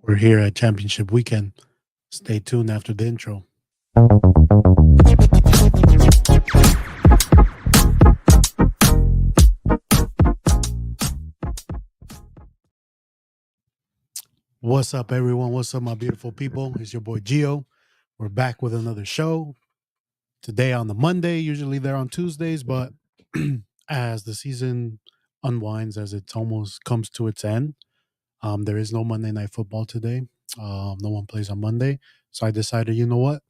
We're here at Championship Weekend. Stay tuned after the intro. What's up, everyone? What's up, my beautiful people? It's your boy Gio. We're back with another show. Today on the Monday, usually they're on Tuesdays, but as the season unwinds, as it almost comes to its end, there is no Monday Night Football today. No one plays on Monday. So I decided, you know what?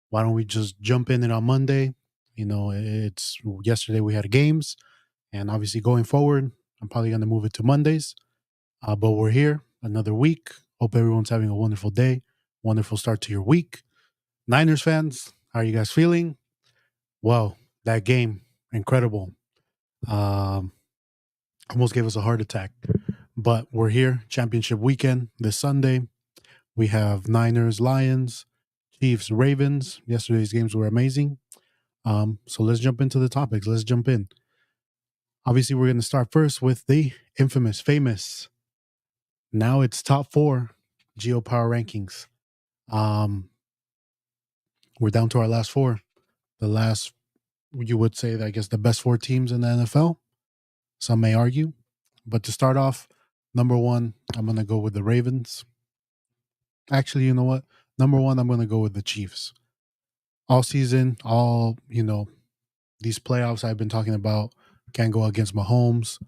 Why don't we just jump in it on Monday? It's yesterday we had games, and obviously going forward, I'm probably going to move it to Mondays. But we're here another week. Hope everyone's having a wonderful day, wonderful start to your week. Niners fans, how are you guys feeling? Well, that game, incredible. Um, Almost gave us a heart attack. But we're here, championship weekend this Sunday. We have Niners, Lions, Chiefs, Ravens. Yesterday's games were amazing. So let's jump into the topics. Let's jump in. Obviously, we're going to start first with the infamous, famous. Now it's top four Geo Power rankings. We're down to our last four. The last, you would say, I guess, the best four teams in the NFL. Some may argue. But to start off, number one, I'm going to go with the Ravens. Actually, you know what? Number one, I'm going to go with the Chiefs. All season, these playoffs I've been talking about, can't go against Mahomes.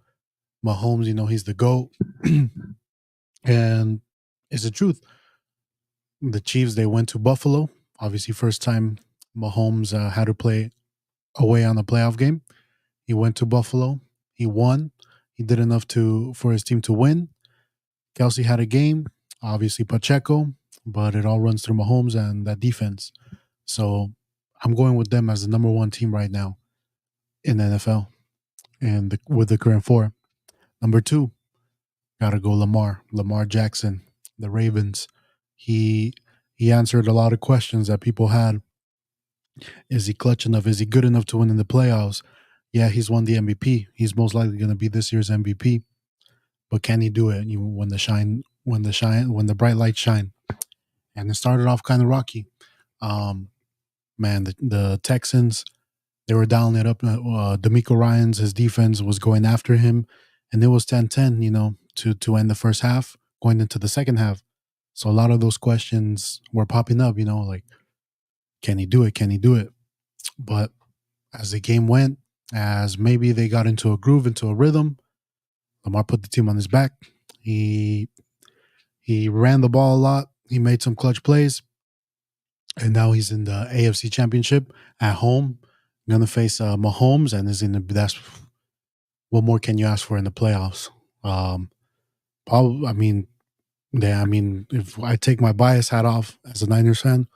Mahomes, he's the GOAT. And it's the truth. The Chiefs, they went to Buffalo. Obviously, first time Mahomes had to play away on a playoff game. He went to Buffalo. He won. He did enough for his team to win. Kelsey had a game. Obviously, Pacheco. But it all runs through Mahomes and that defense. So I'm going with them as the number one team right now in the NFL and with the current four. Number two, gotta go Lamar Jackson, the Ravens. He answered a lot of questions that people had. Is he clutch enough? Is he good enough to win in the playoffs? Yeah, he's won the MVP. He's most likely going to be this year's MVP. But can he do it when the bright lights shine? And it started off kind of rocky. The Texans, they were dialing it up. D'Amico Ryans, his defense was going after him, and it was 10-10, to end the first half, going into the second half. So a lot of those questions were popping up, like, can he do it? Can he do it? But as the game went, as maybe they got into a groove, into a rhythm, Lamar put the team on his back. He ran the ball a lot. He made some clutch plays. And now he's in the AFC Championship at home. Going to face Mahomes, and that's what more can you ask for in the playoffs? If I take my bias hat off as a Niners fan,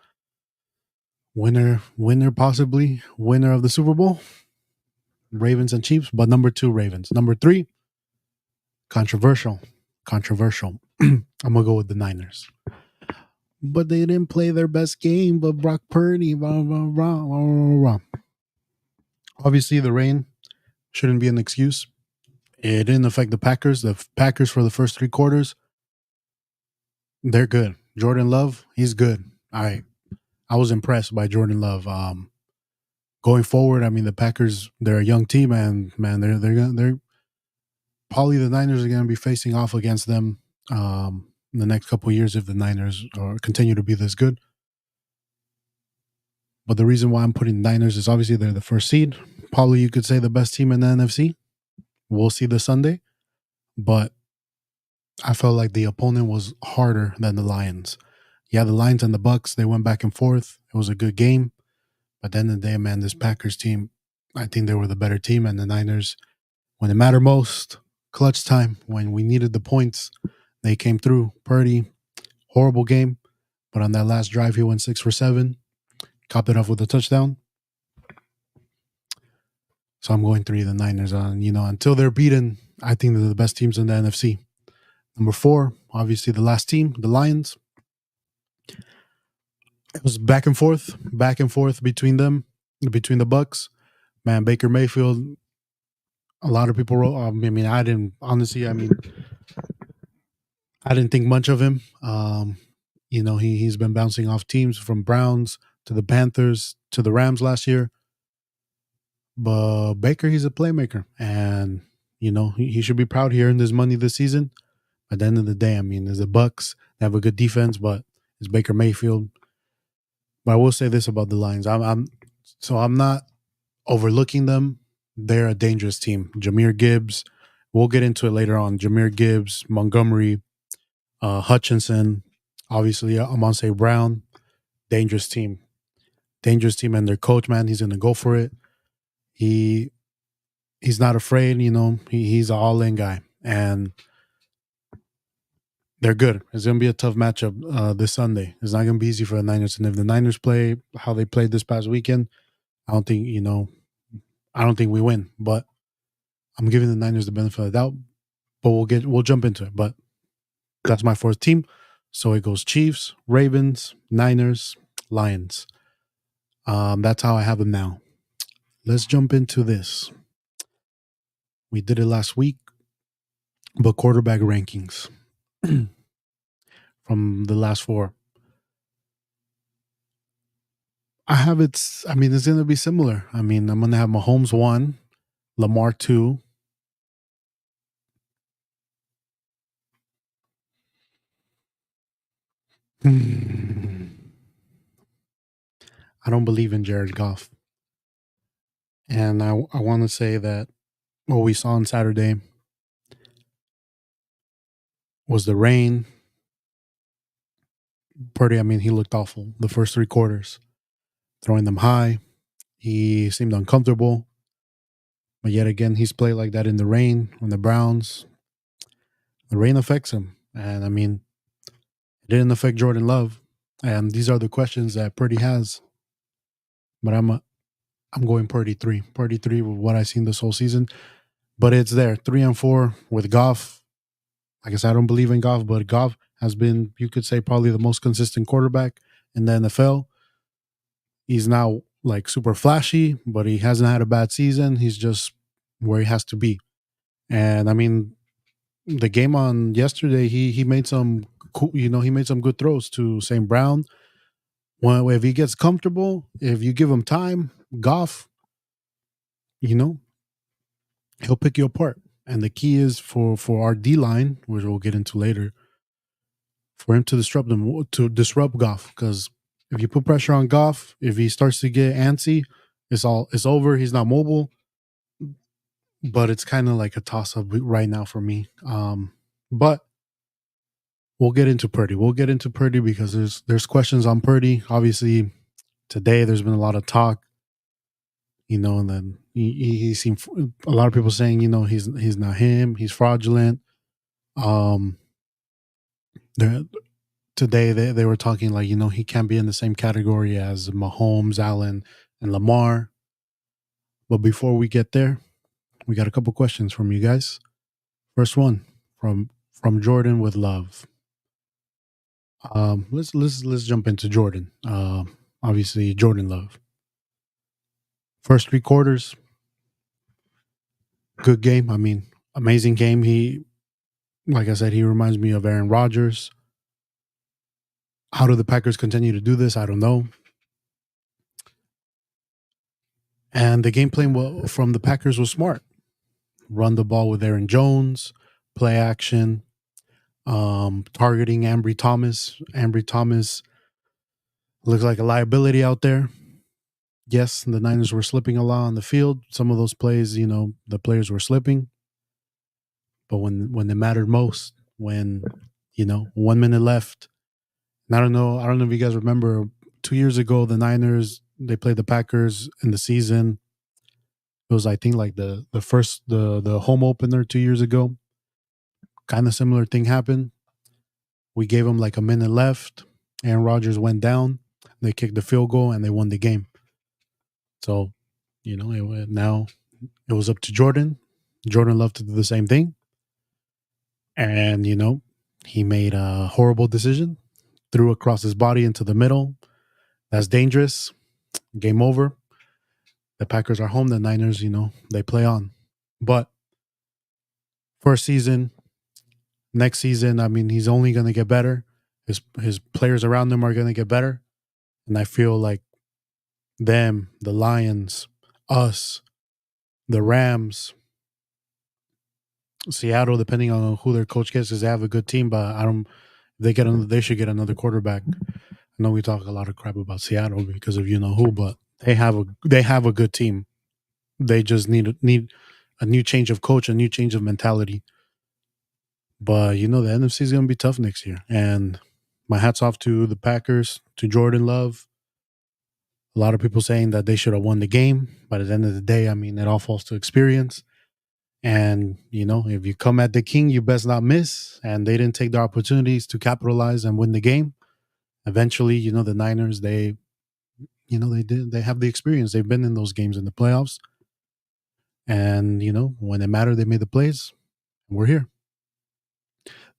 winner possibly, winner of the Super Bowl, Ravens and Chiefs, but number two, Ravens. Number three, controversial. I'm going to go with the Niners. But they didn't play their best game, but Brock Purdy, blah, blah, blah, blah, blah, blah. Obviously, the rain shouldn't be an excuse. It didn't affect the Packers. The Packers, for the first three quarters, they're good. Jordan Love, he's good. I was impressed by Jordan Love. Going forward, the Packers, they're a young team, and man, they're probably the Niners are going to be facing off against them in the next couple of years if the Niners continue to be this good. But the reason why I'm putting Niners is obviously they're the first seed. Probably you could say the best team in the NFC. We'll see this Sunday. But I felt like the opponent was harder than the Lions. Yeah, the Lions and the Bucks, they went back and forth. It was a good game. But at the end of the day, man, this Packers team, I think they were the better team. And the Niners, when it mattered most, clutch time, when we needed the points, they came through. Purdy, horrible game. But on that last drive, he went 6 for 7. Copped it off with a touchdown. So I'm going 3 of the Niners on, until they're beaten, I think they're the best teams in the NFC. Number 4, obviously the last team, the Lions. It was back and forth between them, between the Bucks. Man, Baker Mayfield, a lot of people wrote, I I didn't think much of him. He's been bouncing off teams from Browns to the Panthers to the Rams last year. But Baker, he's a playmaker, and he should be proud he earned his money this season. At the end of the day, I mean, there's the Bucks. They have a good defense, but it's Baker Mayfield. But I will say this about the Lions: I'm not overlooking them. They're a dangerous team. Jahmyr Gibbs. We'll get into it later on. Jahmyr Gibbs, Montgomery, Hutchinson, obviously Amon-Ra Brown. Dangerous team. Dangerous team, and their coach, man, he's gonna go for it. He's not afraid. He's an all-in guy, and they're good. It's going to be a tough matchup this Sunday. It's not going to be easy for the Niners. And if the Niners play how they played this past weekend, I don't think, I don't think we win. But I'm giving the Niners the benefit of the doubt. But we'll jump into it. But that's my fourth team. So it goes Chiefs, Ravens, Niners, Lions. That's how I have them now. Let's jump into this. We did it last week, but quarterback rankings from the last four. It's going to be similar. I'm going to have Mahomes 1, Lamar 2. I don't believe in Jared Goff. And I want to say that what we saw on Saturday was the rain. Purdy, he looked awful the first three quarters. Throwing them high. He seemed uncomfortable. But yet again, he's played like that in the rain on the Browns. The rain affects him. And it didn't affect Jordan Love. And these are the questions that Purdy has. But I'm going Purdy 3. Purdy 3 with what I've seen this whole season. But it's there. 3 and 4 with Goff. Like I said, I don't believe in Goff, but Goff has been, you could say, probably the most consistent quarterback in the NFL. He's now like super flashy, but he hasn't had a bad season. He's just where he has to be. And the game on yesterday, he made some cool, he made some good throws to St. Brown. If he gets comfortable, if you give him time, Goff, he'll pick you apart. And the key is for our D line, which we'll get into later, for him to disrupt Goff. Because if you put pressure on Goff, if he starts to get antsy, it's over. He's not mobile. But it's kind of like a toss up right now for me. But we'll get into Purdy. Because there's questions on Purdy. Obviously, today there's been a lot of talk. And then he seemed, a lot of people saying, he's not him. He's fraudulent. Today they were talking like, he can't be in the same category as Mahomes, Allen, and Lamar. But before we get there, we got a couple questions from you guys. First one from Jordan with love. Let's jump into Jordan. Obviously Jordan Love. First three quarters, good game. Amazing game. He, like I said, he reminds me of Aaron Rodgers. How do the Packers continue to do this? I don't know. And the game plan from the Packers was smart. Run the ball with Aaron Jones, play action, targeting Ambry Thomas. Ambry Thomas looks like a liability out there. Yes, the Niners were slipping a lot on the field. Some of those plays, the players were slipping. But when it mattered most, when 1 minute left, and I don't know if you guys remember 2 years ago, the Niners, they played the Packers in the season. It was, I think, like the home opener 2 years ago. Kind of similar thing happened. We gave them like a minute left. Aaron Rodgers went down. They kicked the field goal and they won the game. So, now it was up to Jordan. Jordan loved to do the same thing. And, he made a horrible decision. Threw across his body into the middle. That's dangerous. Game over. The Packers are home. The Niners, they play on. But first season, next season, I mean, he's only going to get better. His players around him are going to get better, and I feel like them, the Lions, us, the Rams, Seattle, depending on who their coach gets, because they have a good team. But I don't. They should get another quarterback. I know we talk a lot of crap about Seattle because of you know who, but they have a good team. They just need a new change of coach, a new change of mentality. But you know the NFC is going to be tough next year, and my hats off to the Packers, to Jordan Love. A lot of people saying that they should have won the game, but at the end of the day, I mean, it all falls to experience. And you know, if you come at the king, you best not miss. And they didn't take their opportunities to capitalize and win the game. Eventually, you know, the Niners, they have the experience. They've been in those games in the playoffs, and you know, when it mattered, they made the plays. We're here.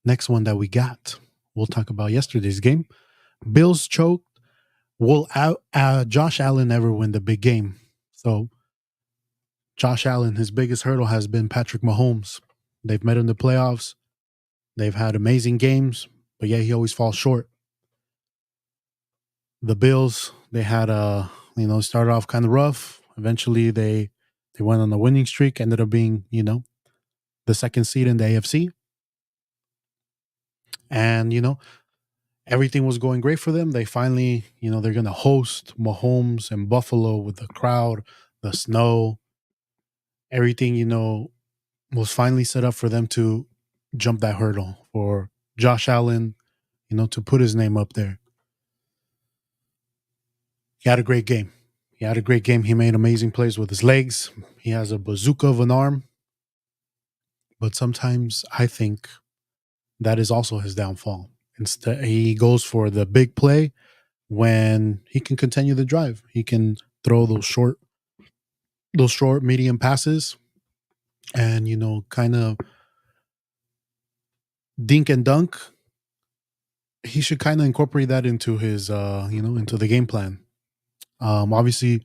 Next one that we got, we'll talk about yesterday's game. Bills choked. Will Josh Allen ever win the big game? So Josh Allen, his biggest hurdle has been Patrick Mahomes. They've met in the playoffs. They've had amazing games, but yeah, he always falls short. The Bills, they had started off kind of rough. Eventually, they went on a winning streak. Ended up being the second seed in the AFC, and everything was going great for them. They finally, they're going to host Mahomes and Buffalo with the crowd, the snow, everything, was finally set up for them to jump that hurdle for Josh Allen, to put his name up there. He had a great game. He made amazing plays with his legs. He has a bazooka of an arm. But sometimes I think that is also his downfall. Instead, he goes for the big play when he can continue the drive. He can throw those short, medium passes and, kind of dink and dunk. He should kind of incorporate that into his, into the game plan. Obviously,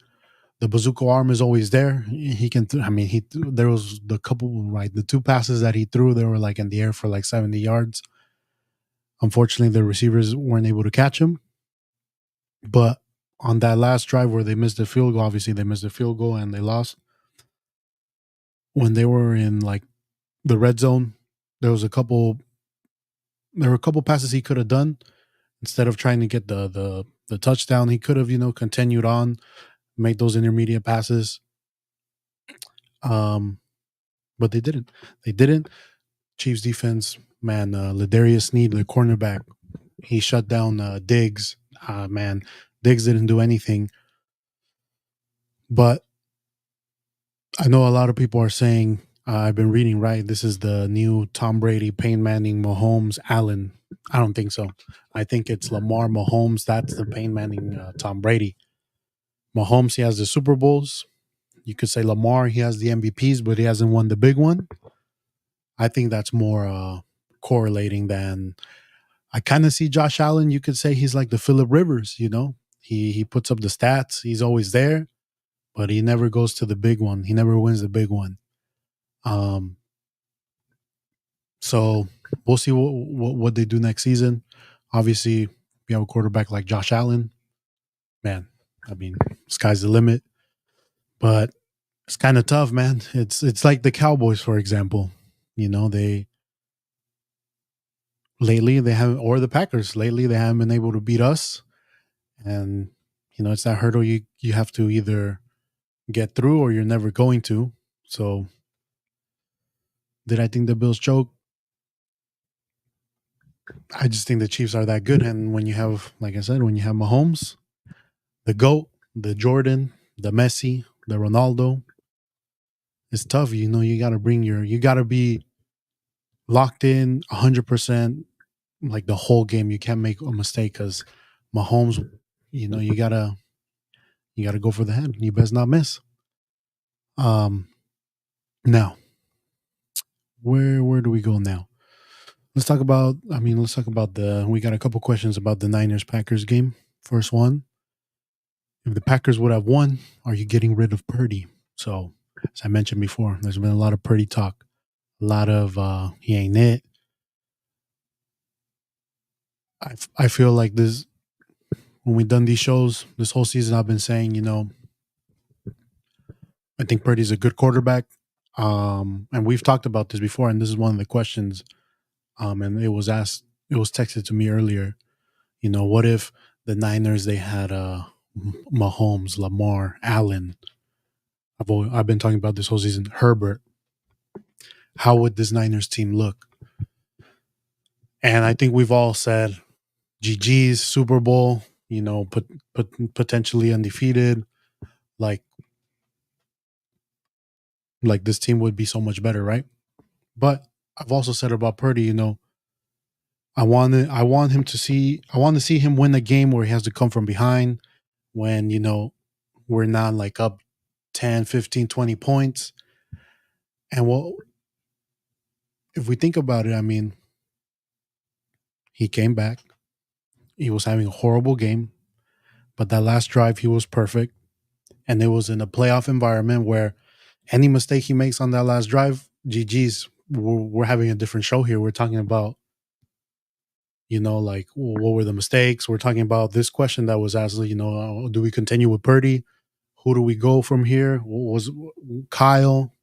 the bazooka arm is always there. He can. There was the couple, right? The two passes that he threw, they were like in the air for like 70 yards. Unfortunately, the receivers weren't able to catch him. But on that last drive where they missed the field goal, obviously they missed the field goal and they lost. When they were in like the red zone, there were a couple passes he could have done instead of trying to get the touchdown. He could have continued on, made those intermediate passes. But they didn't. Chiefs defense, man, Ladarius Sneed, the cornerback, he shut down Diggs. Man, Diggs didn't do anything. But I know a lot of people are saying, I've been reading, right? This is the new Tom Brady, Peyton Manning, Mahomes, Allen. I don't think so. I think it's Lamar, Mahomes. That's the Peyton Manning, Tom Brady. Mahomes, he has the Super Bowls. You could say Lamar, he has the MVPs, but he hasn't won the big one. I think that's more correlating than I kind of see Josh Allen. You could say he's like the Phillip Rivers, he puts up the stats. He's always there, but he never goes to the big one. He never wins the big one. So we'll see what they do next season. Obviously, you have a quarterback like Josh Allen. Man, I mean, sky's the limit. But it's kind of tough, man. It's like the Cowboys, for example. They lately they haven't, or the Packers lately they haven't been able to beat us, and it's that hurdle you have to either get through or you're never going to. So, did I think the Bills choke? I just think the Chiefs are that good, and when you have, like I said, when you have Mahomes, the GOAT, the Jordan, the Messi, the Ronaldo, it's tough. You got to you got to be locked in 100%, like the whole game. You can't make a mistake because Mahomes, you gotta go for the head. You best not miss. Now, where do we go now? Let's talk about. We got a couple questions about the Niners Packers game. First one: if the Packers would have won, are you getting rid of Purdy? So, as I mentioned before, there's been a lot of Purdy talk. A lot of he ain't it. I feel like this when we've done these shows this whole season. I've been saying, I think Purdy's a good quarterback. And we've talked about this before, and this is one of the questions. And it was asked, it was texted to me earlier. What if the Niners they had Mahomes, Lamar, Allen? I've been talking about this whole season. Herbert. How would this Niners team look? And I think we've all said, GG's Super Bowl. Potentially undefeated. Like this team would be so much better, right? But I've also said about Purdy, I want to see him win a game where he has to come from behind when, we're not like up 10, 15, 20 points. And if we think about it, I mean, he came back. He was having a horrible game, but that last drive he was perfect. And it was in a playoff environment where any mistake he makes on that last drive, GG's, we're having a different show here. We're talking about, like what were the mistakes? We're talking about this question that was asked, do we continue with Purdy? Who do we go from here? What was Kyle?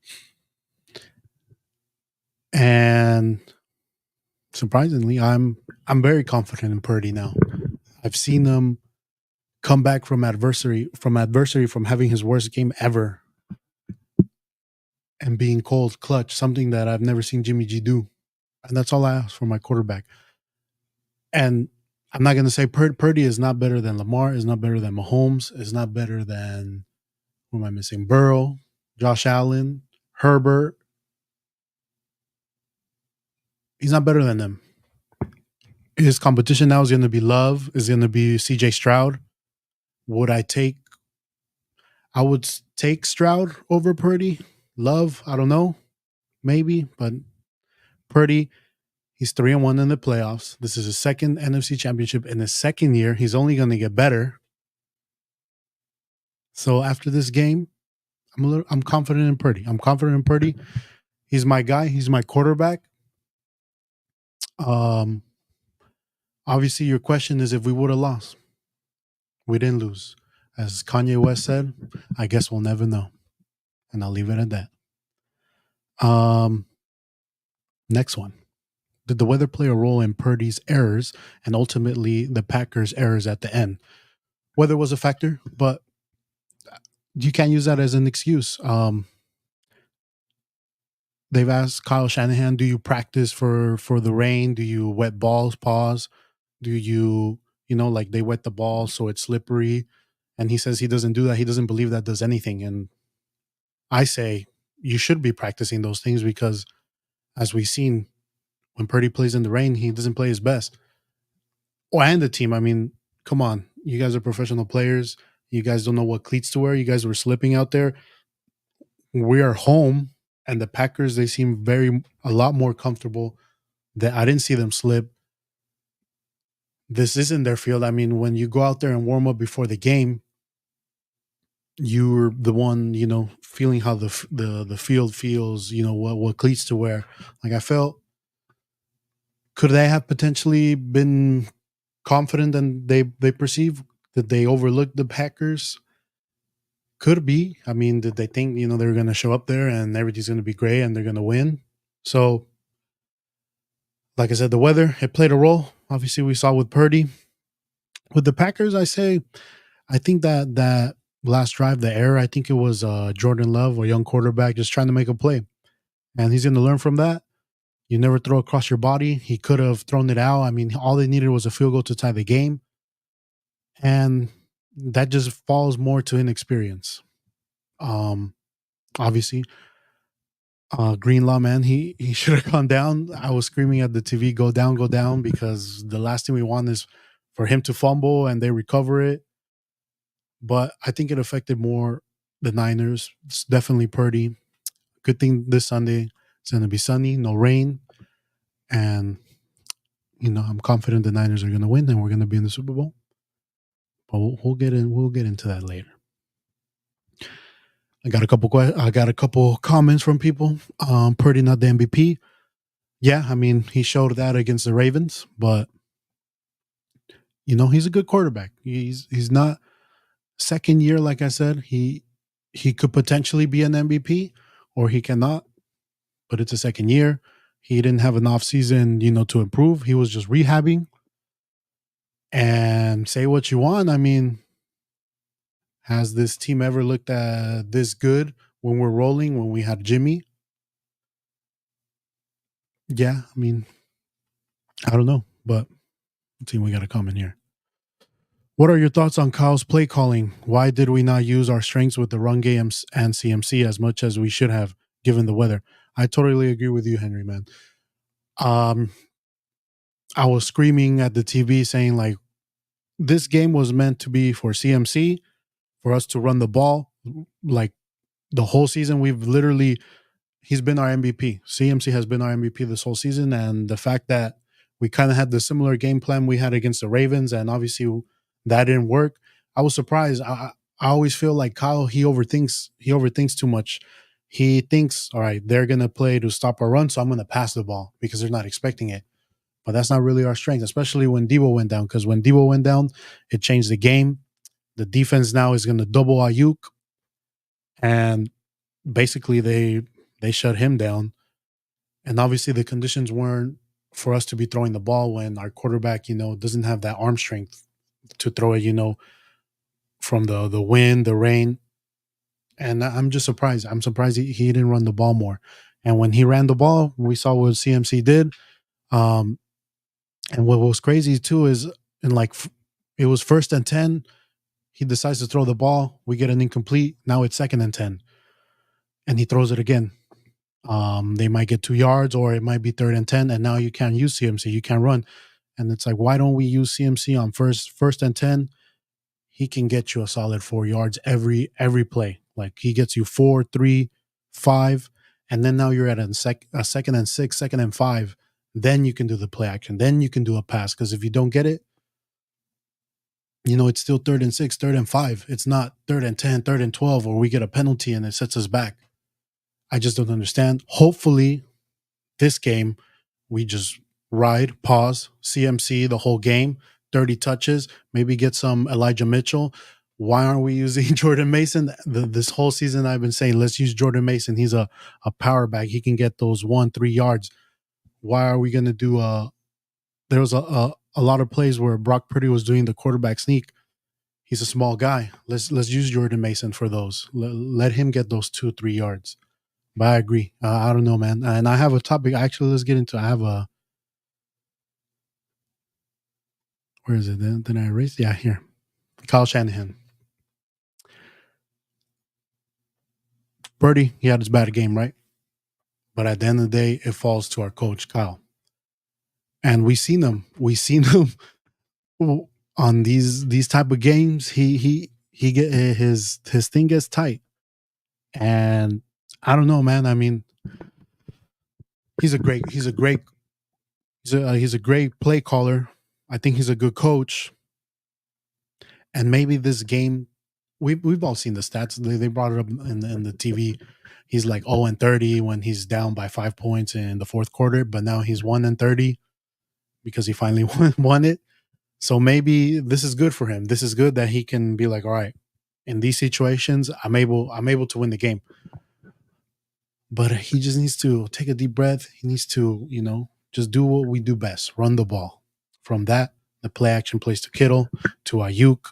And surprisingly, I'm very confident in Purdy now. I've seen him come back from adversity from having his worst game ever and being cold clutch, something that I've never seen Jimmy G do. And that's all I ask for my quarterback. And I'm not going to say Purdy is not better than Lamar, is not better than Mahomes, is not better than, who am I missing? Burrow, Josh Allen, Herbert. He's not better than them. His competition now is going to be Love, is going to be CJ Stroud. I would take Stroud over Purdy. Love, I don't know, maybe, but Purdy, he's 3-1 in the playoffs. This is his second NFC championship in his second year. He's only going to get better. So after this game, I'm confident in Purdy. He's my guy. He's my quarterback. Obviously, your question is if we would have lost. We didn't lose. As Kanye West said, I guess we'll never know. And I'll leave it at that. Next one. Did the weather play a role in Purdy's errors and ultimately the Packers' errors at the end? Weather was a factor, but you can't use that as an excuse. They've asked Kyle Shanahan, do you practice for the rain? Do you wet balls, pause? Do you, like they wet the ball so it's slippery? And he says he doesn't do that. He doesn't believe that does anything. And I say you should be practicing those things because as we've seen, when Purdy plays in the rain, he doesn't play his best. Oh, and the team, I mean, come on. You guys are professional players. You guys don't know what cleats to wear. You guys were slipping out there. We are home, and the Packers, they seem a lot more comfortable. That I didn't see them slip. This isn't their field. I mean, when you go out there and warm up before the game, you're the one, feeling how the field feels, what cleats to wear. Like I felt, could they have potentially been confident than they perceive? Did they overlook the Packers? Could be. I mean, did they think, they're going to show up there and everything's going to be great and they're going to win? So, like I said, the weather, it played a role. Obviously, we saw with Purdy. With the Packers, I think that last drive, the error, I think it was Jordan Love, a young quarterback, just trying to make a play. And he's going to learn from that. You never throw across your body. He could have thrown it out. I mean, all they needed was a field goal to tie the game. And that just falls more to inexperience. Obviously, Greenlaw, man, he should have gone down. I was screaming at the TV, go down, because the last thing we want is for him to fumble and they recover it. But I think it affected more the Niners. It's definitely Purdy. Good thing this Sunday it's going to be sunny, no rain. And, I'm confident the Niners are going to win and we're going to be in the Super Bowl. But we'll get into that later. I got a couple comments from people. Purdy not the MVP. Yeah, I mean, he showed that against the Ravens, but He's a good quarterback. He's not second year, like I said. He could potentially be an MVP, or he cannot. But it's a second year. He didn't have an off season, to improve. He was just rehabbing. And say what you want. I mean, has this team ever looked this good when we're rolling? When we had Jimmy? Yeah, I mean, I don't know, but let's see, we got a comment here. What are your thoughts on Kyle's play calling? Why did we not use our strengths with the run game and CMC as much as we should have, given the weather? I totally agree with you, Henry, man. Um, I was screaming at the TV saying, like, this game was meant to be for CMC, for us to run the ball. Like, the whole season, he's been our MVP. CMC has been our MVP this whole season. And the fact that we kind of had the similar game plan we had against the Ravens, and obviously that didn't work, I was surprised. I always feel like Kyle, he overthinks too much. He thinks, all right, they're gonna play to stop our run, so I'm gonna pass the ball because they're not expecting it. But that's not really our strength, especially when Debo went down. Because when Debo went down, it changed the game. The defense now is gonna double Ayuk, and basically they shut him down. And obviously the conditions weren't for us to be throwing the ball when our quarterback, doesn't have that arm strength to throw it, from the wind, the rain. And I'm just surprised. I'm surprised he didn't run the ball more. And when he ran the ball, we saw what CMC did. Um, and what was crazy too is it was 1st and 10. He decides to throw the ball. We get an incomplete. Now it's 2nd and 10, and he throws it again. They might get 2 yards, or it might be 3rd and 10, and now you can't use CMC. You can't run, and it's like, why don't we use CMC on first and 10? He can get you a solid 4 yards every play. Like, he gets you 4, 3, 5, and then now you're at a 2nd and 6, 2nd and 5. Then you can do the play action. Then you can do a pass, because if you don't get it, it's still 3rd and 6, 3rd and 5. It's not 3rd and 10, 3rd and 12, or we get a penalty and it sets us back. I just don't understand. Hopefully, this game, we just ride, pause, CMC the whole game, 30 touches, maybe get some Elijah Mitchell. Why aren't we using Jordan Mason? This whole season, I've been saying, let's use Jordan Mason. He's a power back. He can get those 1-3 yards. Why are we going to do there was a lot of plays where Brock Purdy was doing the quarterback sneak. He's a small guy. Let's use Jordan Mason for those. Let him get those 2-3 yards. But I agree. I don't know, man. And I have a topic. Actually, let's get into. I have a. Where is it? Then I erase. Yeah, here. Kyle Shanahan. Purdy, he had his bad game, right? But at the end of the day, it falls to our coach, Kyle. And we seen him. We seen him on these type of games. He get his thing gets tight, and I don't know, man. I mean, he's a great play caller. I think he's a good coach. And maybe this game, we've all seen the stats. They brought it up in the TV. He's like 0-30 when he's down by 5 points in the fourth quarter, but now he's 1-30 because he finally won it. So maybe this is good for him. This is good that he can be like, all right, in these situations, I'm able to win the game. But he just needs to take a deep breath. He needs to, just do what we do best, run the ball. From that, the play action plays to Kittle, to Ayuk.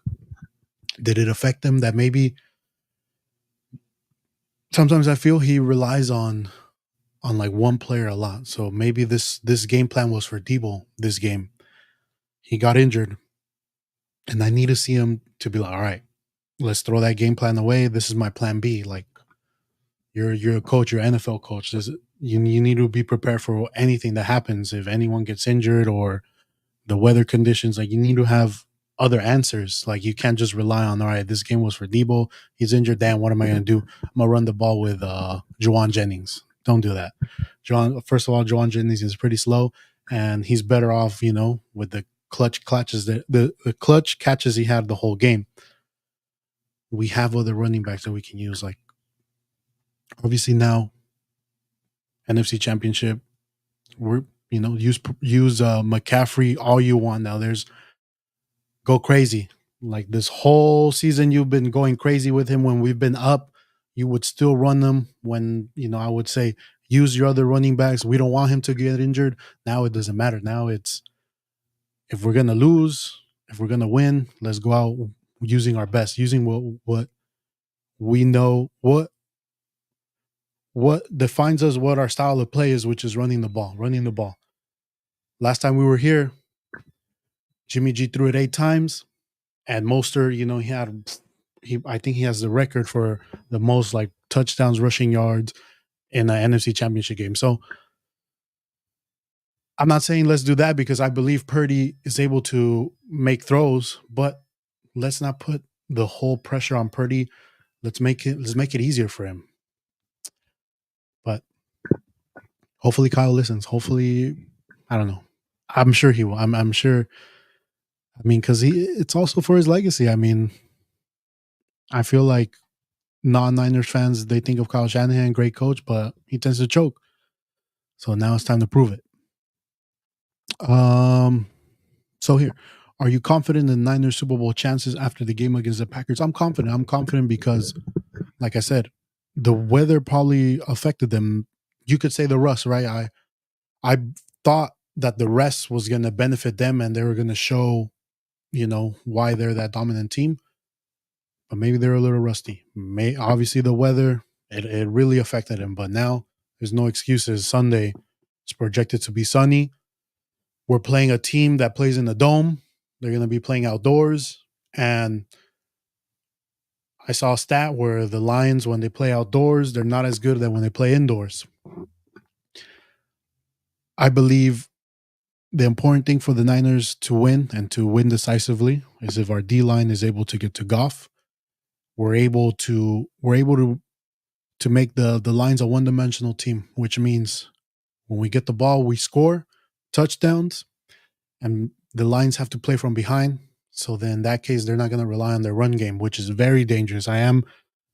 Did it affect him that maybe sometimes I feel he relies on like one player a lot. So maybe this game plan was for Debo this game. He got injured, and I need to see him to be like, all right, let's throw that game plan away. This is my plan B. Like, you're a coach, you're an NFL coach. You need to be prepared for anything that happens. If anyone gets injured or the weather conditions, like, you need to have other answers. Like, you can't just rely on, all right, this game was for Debo. He's injured. Damn, what am I going to do? I'm going to run the ball with Juwan Jennings. Don't do that. First of all, Juwan Jennings is pretty slow, and he's better off, with the clutch catches the clutch catches he had the whole game. We have other running backs that we can use. Like, obviously now, NFC Championship, we're use McCaffrey all you want. Now go crazy. Like this whole season, you've been going crazy with him. When we've been up, you would still run them. When I would say use your other running backs. We don't want him to get injured. Now it doesn't matter. Now it's if we're gonna lose, if we're gonna win, let's go out using our best, using what we know, what defines us, what our style of play is, which is running the ball, running the ball. Last time we were here, Jimmy G threw it 8 times, and Mostert, I think he has the record for the most like touchdowns, rushing yards in an NFC Championship game. So I'm not saying let's do that because I believe Purdy is able to make throws, but let's not put the whole pressure on Purdy. Let's make it easier for him. But hopefully Kyle listens. Hopefully, I don't know. I'm sure he will. I'm sure. I mean, because it's also for his legacy. I mean, I feel like non-Niners fans, they think of Kyle Shanahan, great coach, but he tends to choke. So now it's time to prove it. So here, are you confident in the Niners Super Bowl chances after the game against the Packers? I'm confident. I'm confident because, like I said, the weather probably affected them. You could say the rust, right? I thought that the rest was going to benefit them and they were going to show, why they're that dominant team. But maybe they're a little rusty. Obviously the weather, it really affected him. But now there's no excuses. Sunday it's projected to be sunny. We're playing a team that plays in the dome. They're going to be playing outdoors. And I saw a stat where the Lions, when they play outdoors, they're not as good as when they play indoors. I believe the important thing for the Niners to win and to win decisively is if our D line is able to get to Goff. We're able to make the lines a one dimensional team, which means when we get the ball, we score touchdowns, and the lines have to play from behind. So then in that case, they're not going to rely on their run game, which is very dangerous. I am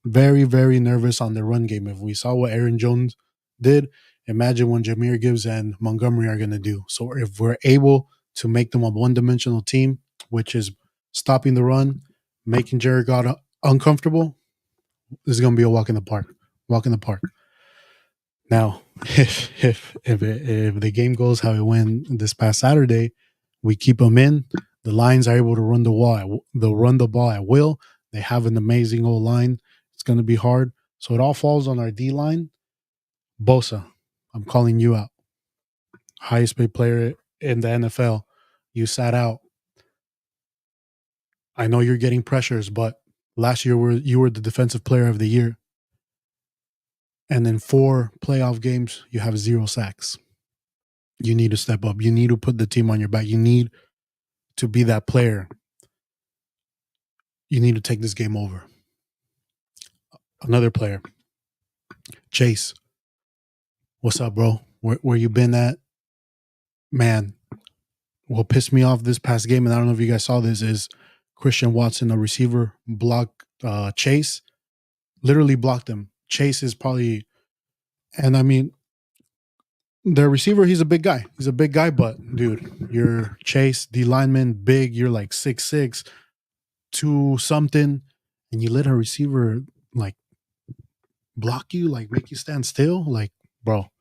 very, very nervous on the run game. If we saw what Aaron Jones did, imagine what Jahmyr Gibbs and Montgomery are going to do. So if we're able to make them a one-dimensional team, which is stopping the run, making Jared Goff uncomfortable, this is going to be a walk in the park. Walk in the park. Now, if the game goes how it went this past Saturday, we keep them in. The Lions are able to run the ball. They'll run the ball at will. They have an amazing old line. It's going to be hard. So it all falls on our D line. Bosa, I'm calling you out. Highest paid player in the NFL. You sat out. I know you're getting pressures, but last year you were the defensive player of the year. And in 4 playoff games, you have 0 sacks. You need to step up. You need to put the team on your back. You need to be that player. You need to take this game over. Another player, Chase. What's up, bro? Where you been at? Man, what pissed me off this past game, and I don't know if you guys saw this, is Christian Watson, a receiver, blocked Chase. Literally blocked him. Chase is probably, and I mean, the receiver, he's a big guy. He's a big guy, but dude, you're Chase, D lineman, big. You're like 6'6", 2 something, and you let a receiver like block you, like make you stand still. Like, bro,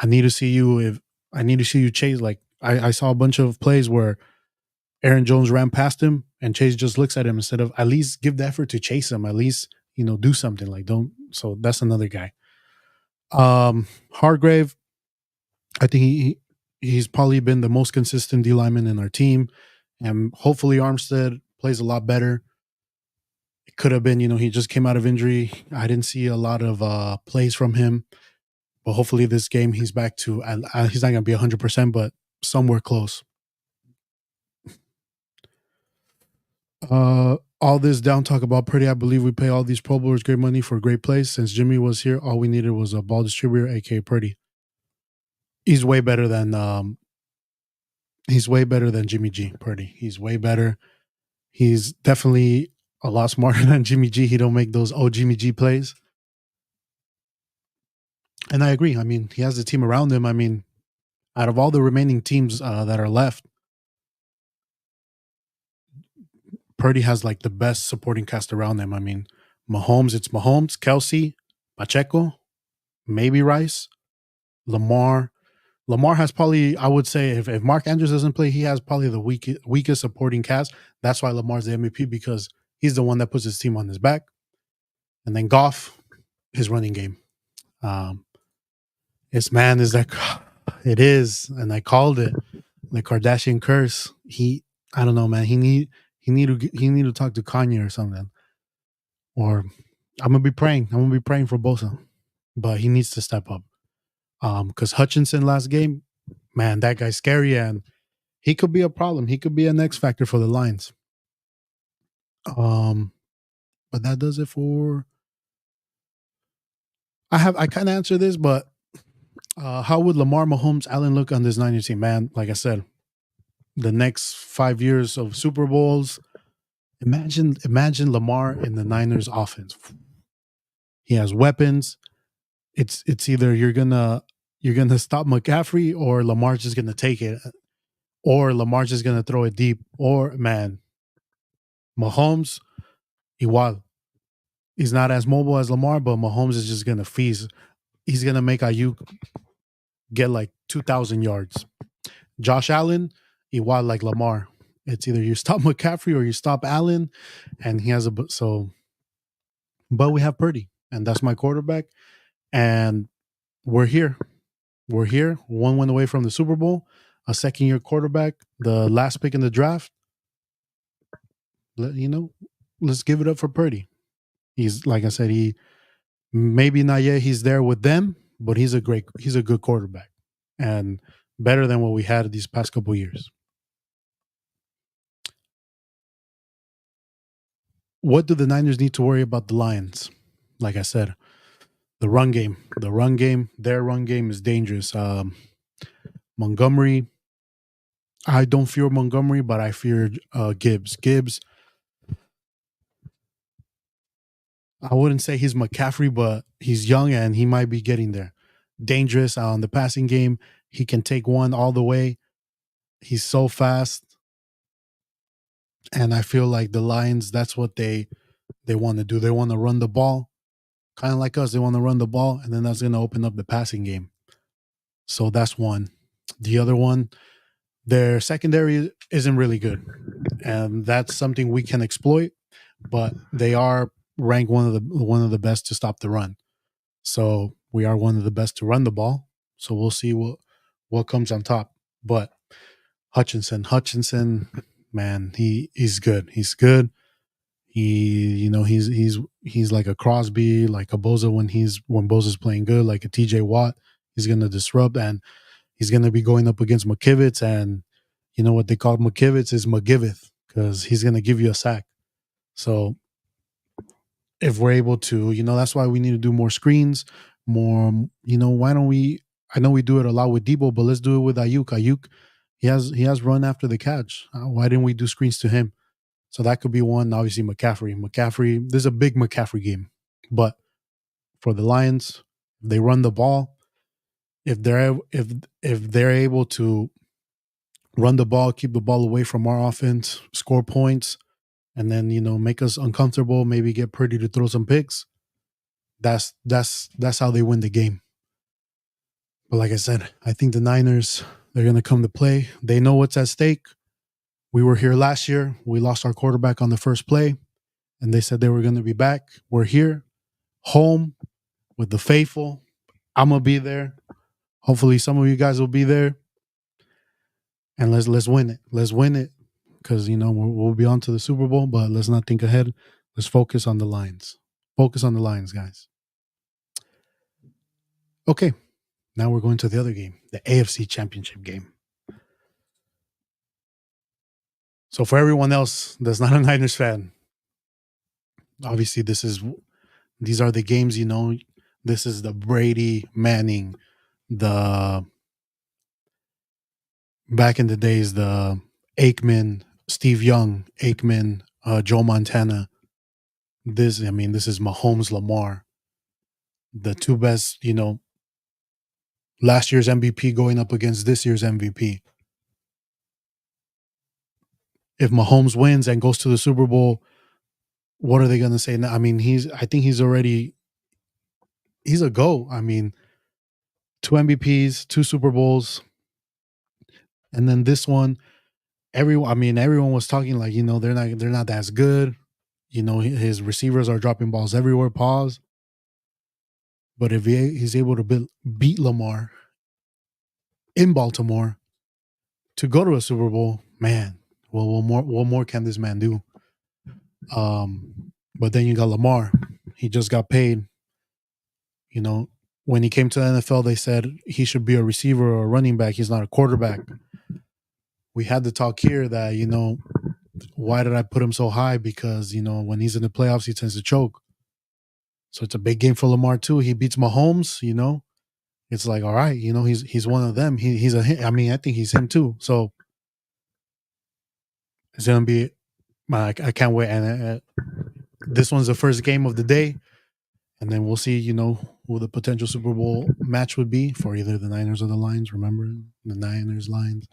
I need to see you chase. Like, I saw a bunch of plays where Aaron Jones ran past him and Chase just looks at him instead of at least give the effort to chase him. At least, do something. Like, don't. So that's another guy. Hargrave, I think he's probably been the most consistent D lineman in our team, and hopefully Armstead plays a lot better. It could have been, he just came out of injury. I didn't see a lot of plays from him, but hopefully this game he's back to. He's not going to be 100%, but somewhere close. All this down talk about Purdy, I believe we pay all these Pro Bowlers great money for great plays. Since Jimmy was here, all we needed was a ball distributor, aka Purdy. He's way better than Jimmy G. Purdy. He's way better. He's definitely a lot smarter than Jimmy G. He don't make those Jimmy G plays. And I agree. I mean, he has the team around him. I mean, out of all the remaining teams that are left, Purdy has like the best supporting cast around him. I mean, it's Mahomes, Kelsey, Pacheco, maybe Rice, Lamar. Lamar has probably, I would say, if Mark Andrews doesn't play, he has probably the weakest supporting cast. That's why Lamar's the MVP, because he's the one that puts his team on his back. And then Goff, his running game. Um, this man is like, it is, and I called it the Kardashian curse. I don't know, man. He need to talk to Kanye or something. Or I'm gonna be praying. I'm gonna be praying for Bosa, but he needs to step up. Because Hutchinson last game, man, that guy's scary, and he could be a problem. He could be an X factor for the Lions. Um, but that does it for. I kind of answered this, but how would Lamar, Mahomes, Allen look on this Niners team, man? Like I said, the next 5 years of Super Bowls. Imagine Lamar in the Niners offense. He has weapons. It's either you're gonna stop McCaffrey, or Lamar's just gonna take it, or Lamar's just gonna throw it deep, or man, Mahomes, igual. He's not as mobile as Lamar, but Mahomes is just gonna feast. He's gonna make Ayuk get like 2,000 yards. Josh Allen, igual like Lamar. It's either you stop McCaffrey or you stop Allen, and he has so. But we have Purdy, and that's my quarterback, and we're here. We're here, one win away from the Super Bowl, a second-year quarterback, the last pick in the draft. Let's give it up for Purdy. He's, like I said, he maybe not yet. He's there with them, but he's a good quarterback, and better than what we had these past couple years. What do the Niners need to worry about the Lions? Like I said, the run game. Their run game is dangerous. Montgomery. I don't fear Montgomery, but I fear Gibbs. Gibbs, I wouldn't say he's McCaffrey, but he's young and he might be getting there. Dangerous on the passing game. He can take one all the way. He's so fast. And I feel like the Lions, that's what they want to do. They want to run the ball. Kind of like us. They want to run the ball, and then that's going to open up the passing game. So that's one. The other one, their secondary isn't really good. And that's something we can exploit, but they are ranked one of the best to stop the run. So we are one of the best to run the ball. So we'll see what comes on top. But Hutchinson, man, he's good. He's good. He's like a Crosby, like a Boza when Boza's playing good, like a TJ Watt. He's gonna disrupt, and he's gonna be going up against McKivitz, and you know what they call McKivitz is McGiveth, because he's gonna give you a sack. So if we're able to, that's why we need to do more screens, more, why don't we, I know we do it a lot with Debo, but let's do it with Ayuk. Ayuk, he has run after the catch. Why didn't we do screens to him? So that could be one. Obviously, McCaffrey, there's a big McCaffrey game. But for the Lions, they run the ball. If they're able to run the ball, keep the ball away from our offense, score points, and then make us uncomfortable, maybe get Purdy to throw some picks, that's how they win the game. But like I said, I think the Niners, they're gonna come to play. They know what's at stake. We were here last year. We lost our quarterback on the first play, and they said they were gonna be back. We're here, home with the faithful. I'm gonna be there. Hopefully some of you guys will be there. And let's win it. Let's win it. Because we'll be on to the Super Bowl, but let's not think ahead. Let's focus on the Lions. Focus on the Lions, guys. Okay, now we're going to the other game, the AFC Championship game. So for everyone else that's not a Niners fan, obviously these are the games, this is the Brady, Manning, the back in the days, the Aikman, Steve Young, Aikman, Joe Montana. This is Mahomes, Lamar, the two best, last year's MVP going up against this year's MVP. if Mahomes wins and goes to the Super Bowl, what are they going to say now? I mean, I think he's a go. I mean, two MVPs, two Super Bowls, and then this one. Everyone was talking like, they're not as good. His receivers are dropping balls everywhere. Pause. But if he's able to beat Lamar in Baltimore to go to a Super Bowl, man, well, what more can this man do? But then you got Lamar. He just got paid. When he came to the NFL, they said he should be a receiver or a running back. He's not a quarterback. We had to talk here that, why did I put him so high? Because, when he's in the playoffs, he tends to choke. So it's a big game for Lamar too. He beats Mahomes, it's like, all right, he's one of them. I think he's him too. So it's going to be, I can't wait. And this one's the first game of the day. And then we'll see, who the potential Super Bowl match would be for either the Niners or the Lions. Remember the Niners Lions.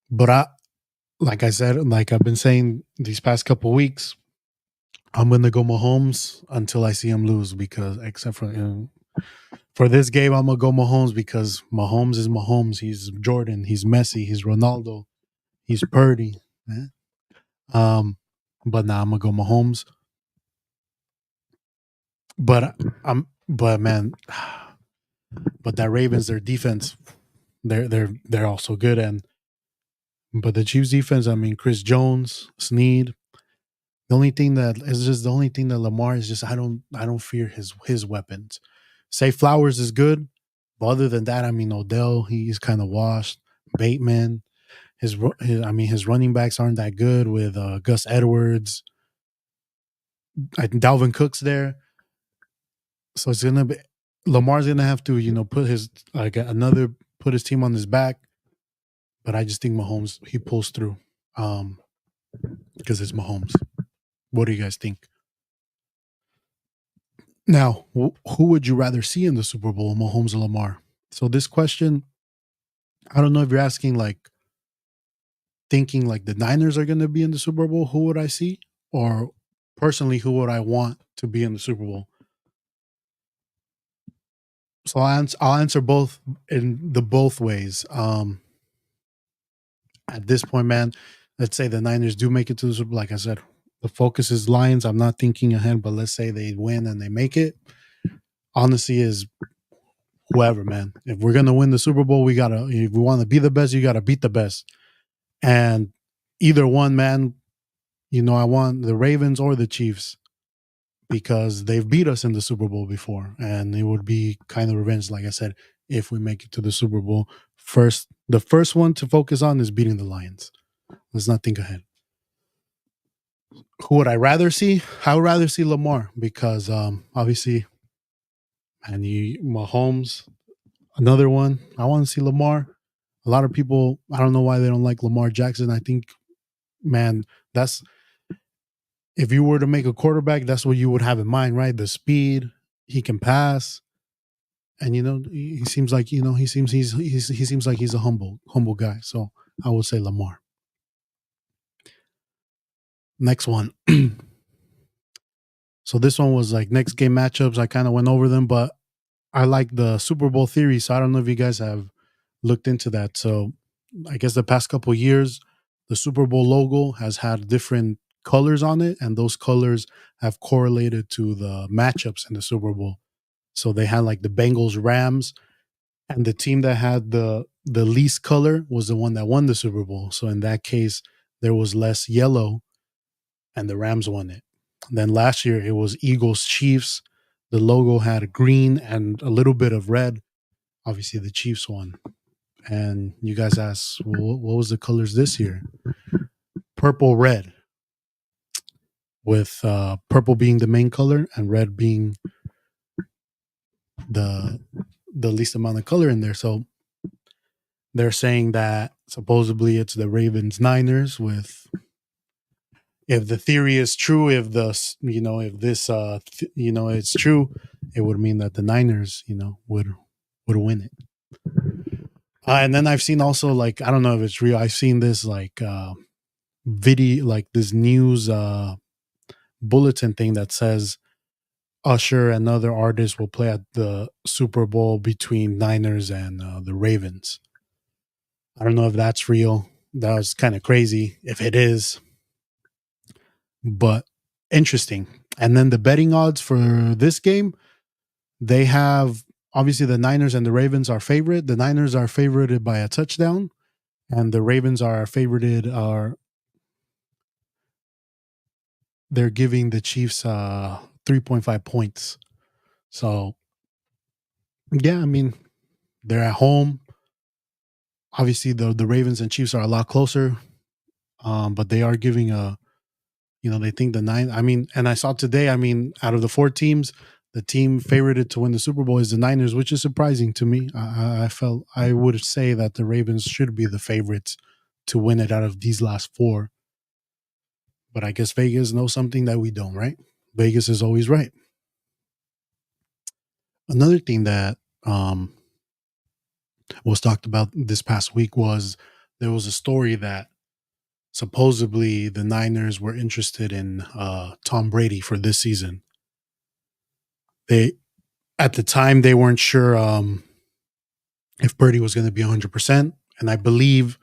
But like I said, like I've been saying these past couple weeks, I'm gonna go Mahomes until I see him lose. Because except for this game, I'm gonna go Mahomes because Mahomes is Mahomes. He's Jordan. He's Messi. He's Ronaldo. He's Purdy. But now I'm gonna go Mahomes. But man, but that Ravens, their defense, they're also good. But the Chiefs defense, I mean, Chris Jones, Snead. The only thing that Lamar is just I don't fear his weapons. Say Flowers is good, but other than that, I mean Odell, he's kind of washed. Bateman, his running backs aren't that good with Gus Edwards. I think Dalvin Cook's there, so it's gonna be Lamar's gonna have to put his team on his back. But I just think Mahomes he pulls through, because it's Mahomes. What do you guys think? Now, who would you rather see in the Super Bowl, Mahomes or Lamar? So this question, I don't know if you're asking like thinking like the Niners are going to be in the Super Bowl, who would I see? Or personally, who would I want to be in the Super Bowl? So I'll answer both in the both ways. At this point, man, let's say the Niners do make it to the Super Bowl. Like I said, the focus is Lions. I'm not thinking ahead, but let's say they win and they make it. Honesty is whoever, man. If we're gonna win the Super Bowl, if we want to be the best, you gotta beat the best. And either one, man, I want the Ravens or the Chiefs because they've beat us in the Super Bowl before. And it would be kind of revenge, like I said, if we make it to the Super Bowl. The first one to focus on is beating the Lions. Let's not think ahead. Who would I rather see? I would rather see Lamar because obviously, and Mahomes, another one. I want to see Lamar. A lot of people, I don't know why they don't like Lamar Jackson. I think, man, if you were to make a quarterback, that's what you would have in mind, right? The speed, he can pass, and he seems like he seems like he's a humble guy. So I would say Lamar. Next one. So this one was like next game matchups. I kind of went over them, but I like the Super Bowl theory. So I don't know if you guys have looked into that. So I guess the past couple of years, the Super Bowl logo has had different colors on it, and those colors have correlated to the matchups in the Super Bowl. So they had like the Bengals Rams, and the team that had the least color was the one that won the Super Bowl. So in that case, there was less yellow, and the Rams won it. Then last year it was Eagles Chiefs. The logo had green and a little bit of red. Obviously, the Chiefs won. And you guys asked, well, what was the colors this year? Purple, red, with purple being the main color and red being the least amount of color in there. So they're saying that supposedly it's the Ravens Niners. With if the theory is true, if this it's true, it would mean that the Niners would win it. And then I've seen also, like, I don't know if it's real. I've seen this like video, like this news bulletin thing that says Usher and other artists will play at the Super Bowl between Niners and the Ravens. I don't know if that's real. That was kind of crazy if it is, but interesting. And then the betting odds for this game, they have, obviously the Niners and the Ravens are favorite. The Niners are favorited by a touchdown, and the Ravens are favorited, are they're giving the Chiefs 3.5 points. So yeah, I mean, they're at home. Obviously the Ravens and Chiefs are a lot closer. But they are giving a, they think the nine. I mean, and I saw today, I mean, out of the four teams, the team favorited to win the Super Bowl is the Niners, which is surprising to me. I felt I would say that the Ravens should be the favorites to win it out of these last four. But I guess Vegas knows something that we don't, right? Vegas is always right. Another thing that was talked about this past week was there was a story that supposedly the Niners were interested in Tom Brady for this season. They, at the time, they weren't sure if Purdy was going to be 100%, and I believe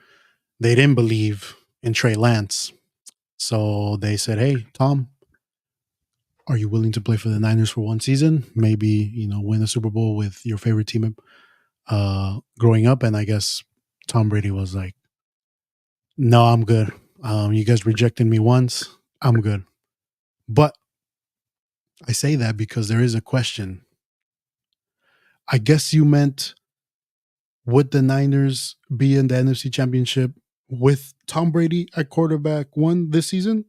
they didn't believe in Trey Lance. So they said, "Hey, Tom, are you willing to play for the Niners for one season? Maybe, win a Super Bowl with your favorite team growing up?" And I guess Tom Brady was like, "No, I'm good. You guys rejected me once. I'm good." But I say that because there is a question. I guess you meant, would the Niners be in the NFC Championship with Tom Brady at quarterback one this season?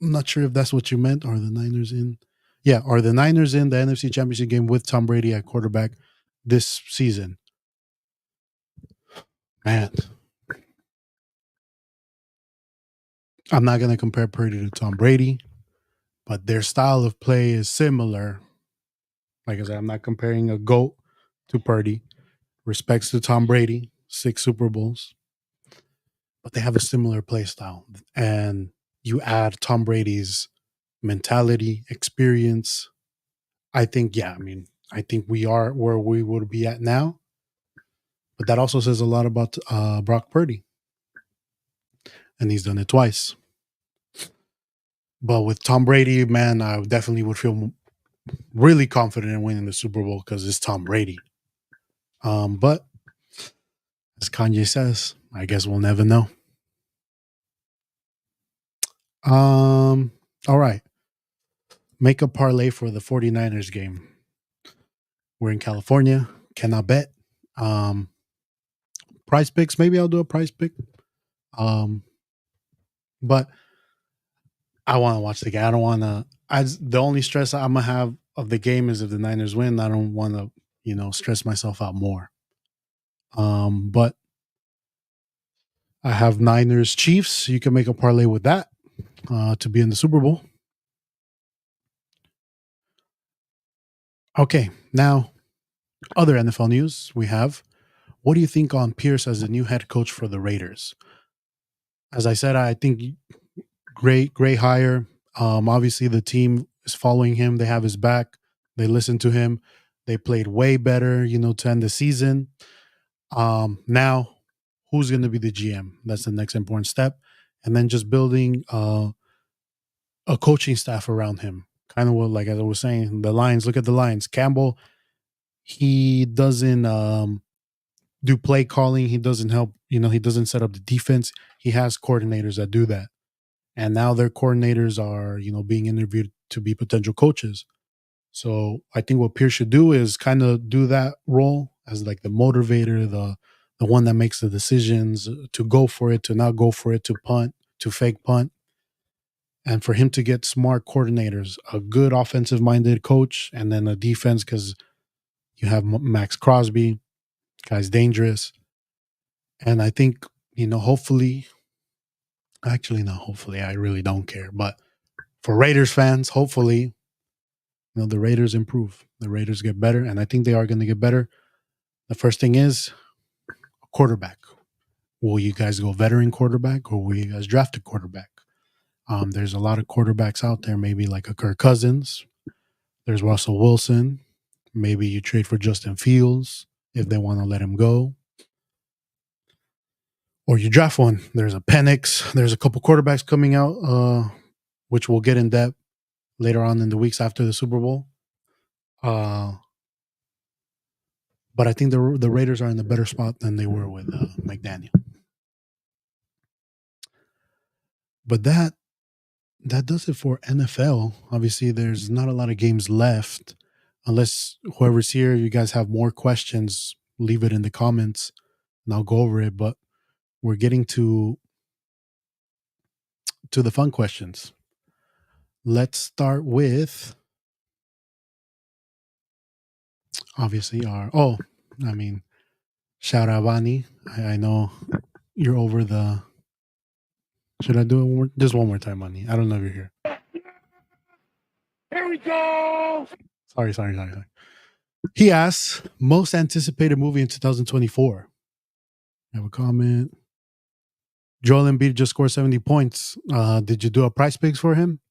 I'm not sure if that's what you meant. Are the Niners in? Yeah, are the Niners in the NFC Championship game with Tom Brady at quarterback this season? Man, I'm not going to compare Purdy to Tom Brady, but their style of play is similar. Like I said, I'm not comparing a GOAT to Purdy. Respects to Tom Brady, 6 Super Bowls, but they have a similar play style. And you add Tom Brady's mentality, experience. I think, yeah, I mean, I think we are where we would be at now. But that also says a lot about Brock Purdy. And he's done it twice. But with Tom Brady, man, I definitely would feel really confident in winning the Super Bowl because it's Tom Brady. But as Kanye says, I guess we'll never know. All right. Make a parlay for the 49ers game. We're in California. Cannot bet. Price picks. Maybe I'll do a price pick. But I want to watch the game. I don't want to. The only stress I'm gonna have of the game is if the Niners win. I don't want to, stress myself out more. But I have Niners Chiefs. You can make a parlay with that to be in the Super Bowl. Okay, now other NFL news we have. What do you think on Pierce as the new head coach for the Raiders? As I said, I think great hire. Obviously, the team is following him. They have his back. They listen to him. They played way better, to end the season. Now, who's going to be the GM? That's the next important step. And then just building a coaching staff around him. Kind of what, like as I was saying, the Lions. Look at the Lions. Campbell, he doesn't do play calling. He doesn't help. He doesn't set up the defense. He has coordinators that do that. And now their coordinators are, being interviewed to be potential coaches. So I think what Pierce should do is kind of do that role as like the motivator, the one that makes the decisions, to go for it, to not go for it, to punt, to fake punt. And for him to get smart coordinators, a good offensive minded coach, and then a defense, because you have Max Crosby, guy's dangerous. And I think, hopefully, actually, not hopefully, I really don't care. But for Raiders fans, hopefully, the Raiders improve. The Raiders get better, and I think they are going to get better. The first thing is quarterback. Will you guys go veteran quarterback or will you guys draft a quarterback? There's a lot of quarterbacks out there, maybe like a Kirk Cousins. There's Russell Wilson. Maybe you trade for Justin Fields if they want to let him go. Or you draft one. There's a Penix. There's a couple quarterbacks coming out, which we'll get in depth later on in the weeks after the Super Bowl. But I think the Raiders are in a better spot than they were with McDaniel. But that does it for NFL. Obviously, there's not a lot of games left. Unless whoever's here, you guys have more questions, leave it in the comments and I'll go over it. But we're getting to the fun questions. Let's start with obviously shout out Vani. I know you're over the. Should I do it just one more time, Vani? I don't know if you're here. Here we go. Sorry. He asks, most anticipated movie in 2024. I have a comment. Joel Embiid just scored 70 points. Did you do a price picks for him?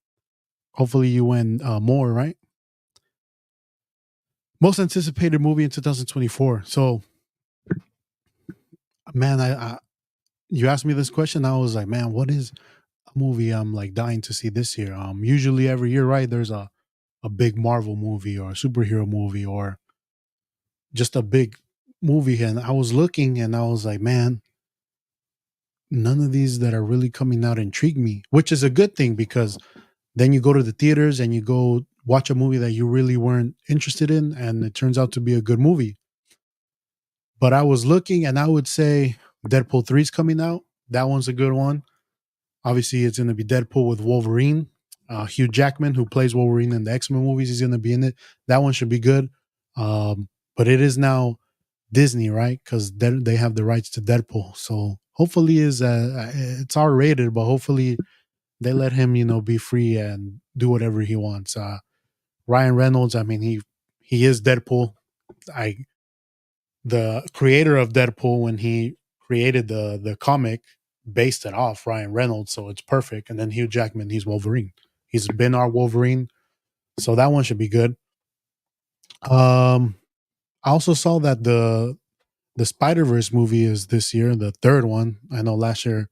Hopefully you win more, right? Most anticipated movie in 2024. So, man, I you asked me this question. I was like, man, what is a movie I'm like dying to see this year? Usually every year, right? There's a big Marvel movie or a superhero movie or just a big movie. And I was looking and I was like, man, none of these that are really coming out intrigue me, which is a good thing because then you go to the theaters and you go watch a movie that you really weren't interested in and it turns out to be a good movie. But I was looking and I would say Deadpool 3 is coming out. That one's a good one. Obviously, it's going to be Deadpool with Wolverine. Hugh Jackman, who plays Wolverine in the X-Men movies, is going to be in it. That one should be good. But it is now Disney, right? Because they have the rights to Deadpool. So hopefully it's R-rated, but hopefully they let him, be free and do whatever he wants. Ryan Reynolds, I mean, he is Deadpool. The creator of Deadpool, when he created the comic, based it off Ryan Reynolds, so it's perfect. And then Hugh Jackman, he's Wolverine. He's been our Wolverine, so that one should be good. I also saw that the Spider-Verse movie is this year, the third one. I know last year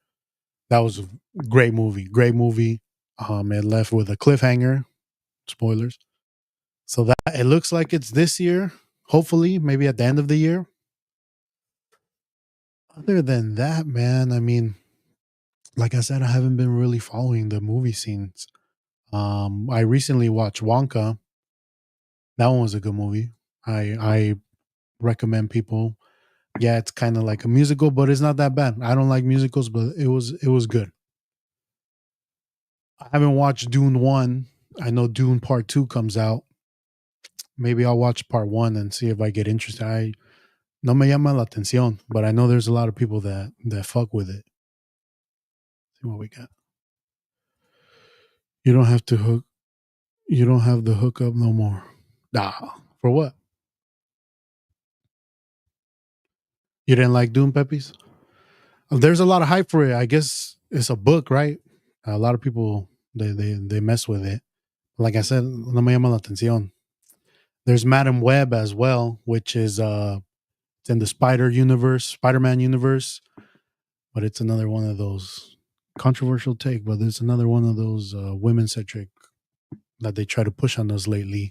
that was a great movie. It left with a cliffhanger. Spoilers. So that it looks like it's this year. Hopefully, maybe at the end of the year. Other than that, man, I mean, like I said, I haven't been really following the movie scenes. I recently watched Wonka. That one was a good movie. I recommend people. Yeah, it's kind of like a musical, but it's not that bad. I don't like musicals, but it was good. I haven't watched Dune 1. I know Dune Part 2 comes out. Maybe I'll watch Part 1 and see if I get interested. I no me llama la atención, but I know there's a lot of people that fuck with it. See what we got. You don't have to hook. You don't have the hookup no more. Nah, for what? You didn't like Dune, Peppies? There's a lot of hype for it. I guess it's a book, right? A lot of people they mess with it. Like I said, no me llama la atención. There's Madam Web as well, which is it's in the Spider-Man universe, but it's another one of those controversial take. But it's another one of those women centric that they try to push on us lately.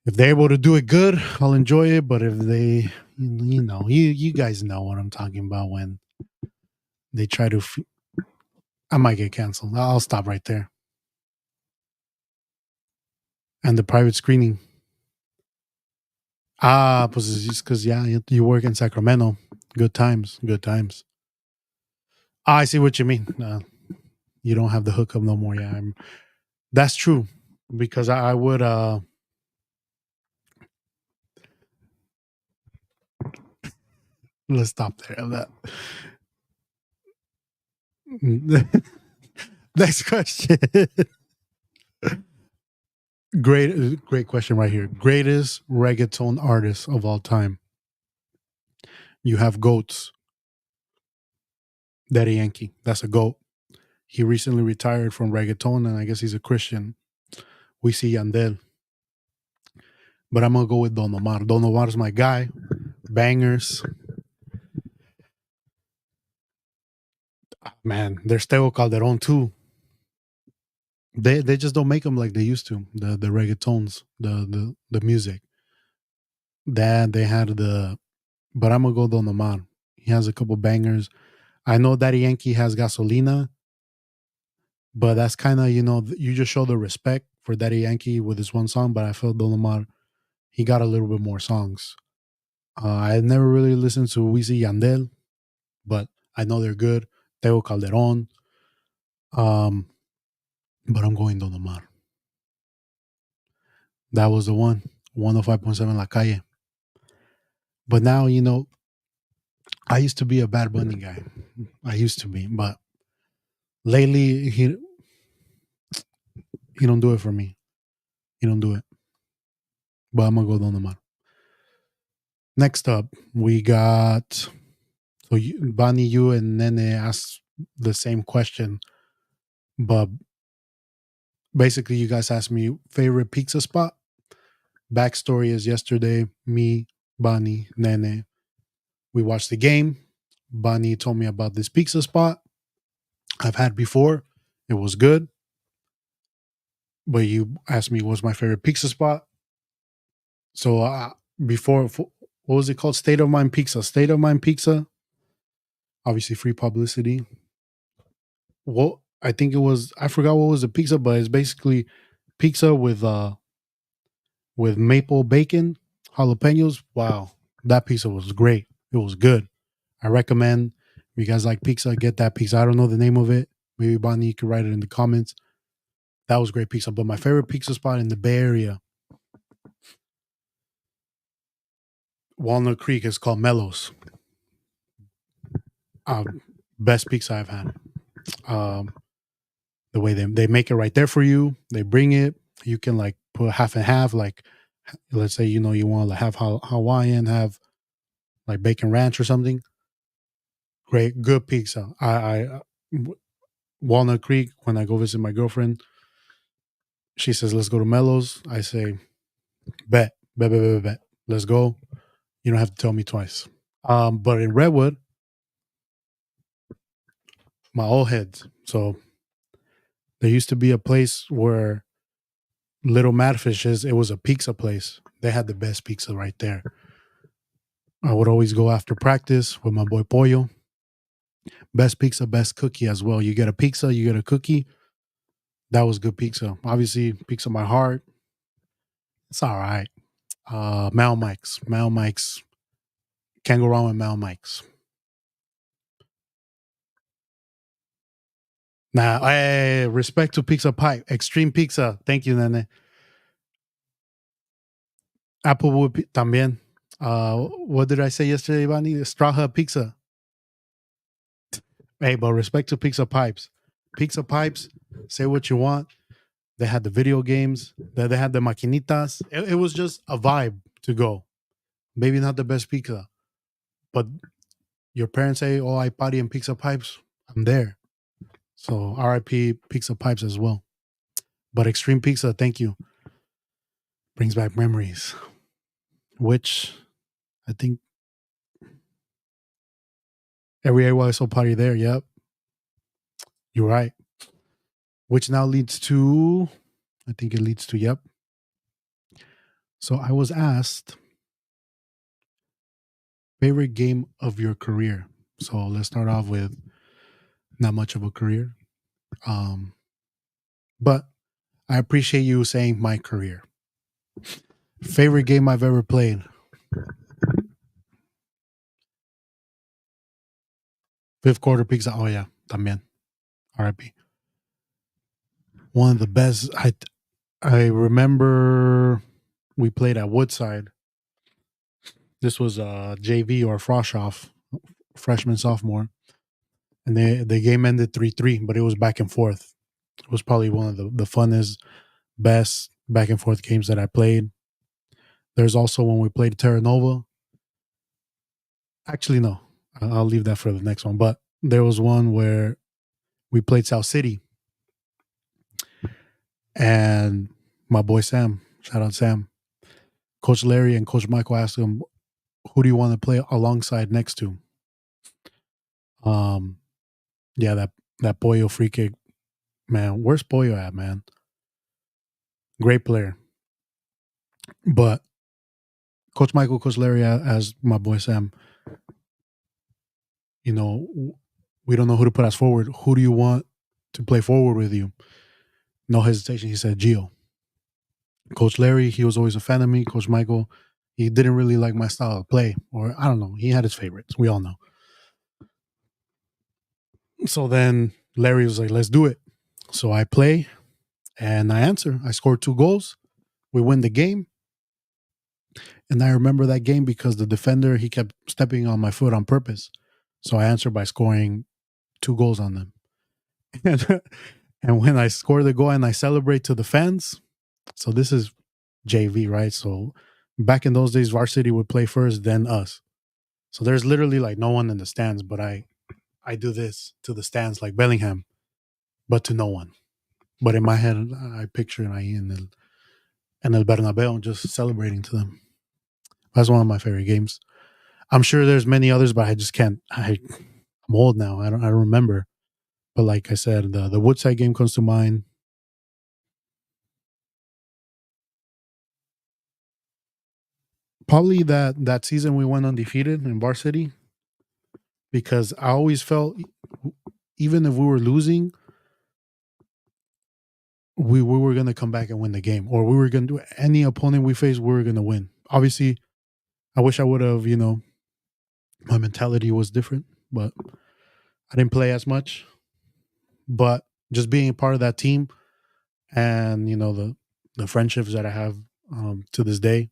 If they're able to do it good, I'll enjoy it. But if they, you guys know what I'm talking about when they try to, I might get canceled. I'll stop right there. And the private screening. Pues it's just because, yeah, you work in Sacramento. Good times. I see what you mean. You don't have the hookup no more. Yeah, that's true. Because I would, let's stop there. Next question. Great question right here. Greatest reggaeton artist of all time. You have goats. Daddy Yankee, that's a goat. He recently retired from reggaeton, and I guess he's a Christian. We see Yandel, but I'm gonna go with Don Omar. Don Omar's my guy. Bangers, man. There's Tego Calderon too. They just don't make them like they used to. The reggaetons, the music. That they had the, but I'm gonna go Don Omar. He has a couple bangers. I know Daddy Yankee has Gasolina, but that's kind of, you just show the respect for Daddy Yankee with this one song. But I felt Don Omar, he got a little bit more songs. I had never really listened to Weezy Yandel, but I know they're good. Tego Calderon, um, but I'm going Don Omar. That was the one. 105.7 La Calle. But now, I used to be a Bad Bunny guy. I used to be, but lately he don't do it for me. He don't do it. But I'm gonna go Don Omar. Next up, we got Bunny, you and Nene asked the same question, but basically you guys asked me favorite pizza spot. Backstory is yesterday, me, Bunny, Nene, we watched the game. Bunny told me about this pizza spot I've had before. It was good. But you asked me what's my favorite pizza spot. So before, what was it called? State of Mind Pizza. State of Mind Pizza. Obviously, free publicity. Well, I think it was. I forgot what was the pizza, but it's basically pizza with maple bacon, jalapenos. Wow, that pizza was great. It was good. I recommend. If you guys like pizza, get that pizza. I don't know the name of it. Maybe Bonnie, you could write it in the comments. That was great pizza. But my favorite pizza spot in the Bay Area, Walnut Creek, is called Mellows. Best pizza I've had. Um, the way they make it right there for you. They bring it. You can like put half and half. Like, let's say you want to have Hawaiian, have like bacon ranch or something. Great, good pizza. Walnut Creek. When I go visit my girlfriend, she says, "Let's go to Mellows." I say, Bet. Let's go. You don't have to tell me twice. But in Redwood, my old heads. So there used to be a place where Little Madfish's, it was a pizza place. They had the best pizza right there. I would always go after practice with my boy Pollo. Best pizza, best cookie as well. You get a pizza, you get a cookie. That was good pizza. Obviously, pizza my heart. It's all right. Mal Mike's. Mal Mike's. Can't go wrong with Mal Mike's. Nah, hey, respect to Pizza Pipe. Extreme Pizza. Thank you, Nene. Applewood también. What did I say yesterday, Ivani? Straw Hut Pizza. Hey, but respect to Pizza Pipes. Pizza Pipes, say what you want. They had the video games. They had the maquinitas. It was just a vibe to go. Maybe not the best pizza, but your parents say, "Oh, I party in Pizza Pipes." I'm there. So RIP Pizza Pipes as well. But Extreme Pizza, thank you. Brings back memories, which I think every AYSO party there. Yep, you're right. Which now leads to, I think it leads to, yep. So I was asked, favorite game of your career. So let's start off with not much of a career. But I appreciate you saying my career. Favorite game I've ever played. Fifth quarter pizza. Oh yeah, también. RIP. One of the best. I remember we played at Woodside. This was JV or frosh off, freshman sophomore, and the game ended 3-3, but it was back and forth. It was probably one of the funnest, best back and forth games that I played. There's also when we played Terra Nova. Actually, no. I'll leave that for the next one. But there was one where we played South City, and my boy Sam, shout out Sam, Coach Larry and Coach Michael asked him, "Who do you want to play alongside next to?" Um, yeah, that Pollo free kick, man. Where's Pollo at, man? Great player, but Coach Michael, Coach Larry, as my boy Sam, you know, we don't know who to put as forward. Who do you want to play forward with you? No hesitation. He said Gio. Coach Larry, he was always a fan of me. Coach Michael, he didn't really like my style of play, or I don't know. He had his favorites. We all know. So then Larry was like, let's do it. So I play and I answer. I scored 2 goals. We win the game. And I remember that game because the defender, he kept stepping on my foot on purpose. So I answered by scoring 2 goals on them. And when I score the goal and I celebrate to the fans, so this is JV, right? So back in those days, varsity would play first, then us. So there's literally like no one in the stands, but I do this to the stands like Bellingham, but to no one. But in my head, I picture ahí en el Bernabeu just celebrating to them. That's one of my favorite games. I'm sure there's many others, but I just can't. I'm old now. I don't remember. But like I said, the Woodside game comes to mind. Probably that season we went undefeated in varsity, because I always felt even if we were losing, we were gonna come back and win the game, or we were gonna do any opponent we faced, we were gonna win. Obviously, I wish I would have, my mentality was different, but I didn't play as much. But just being a part of that team, and the friendships that I have to this day,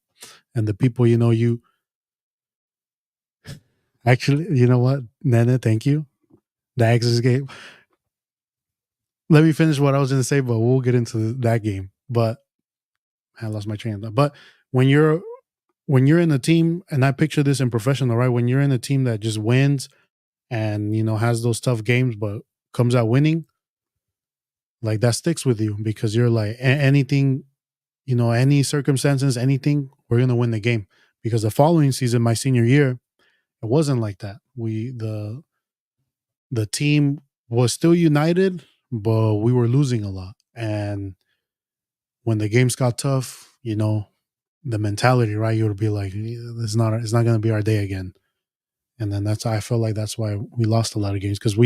and the people, you actually, you know what, Nana, thank you. The Axis game. Let me finish what I was going to say, but we'll get into that game. But I lost my train of thought. But when you're in a team, and I picture this in professional, right? When you're in a team that just wins and has those tough games, but comes out winning, like that sticks with you because you're like anything, any circumstances, anything, we're gonna win the game. Because the following season, my senior year, it wasn't like that. The team was still united, but we were losing a lot. And when the games got tough, the mentality, right? You would be like, it's not going to be our day again. And then I felt like that's why we lost a lot of games, because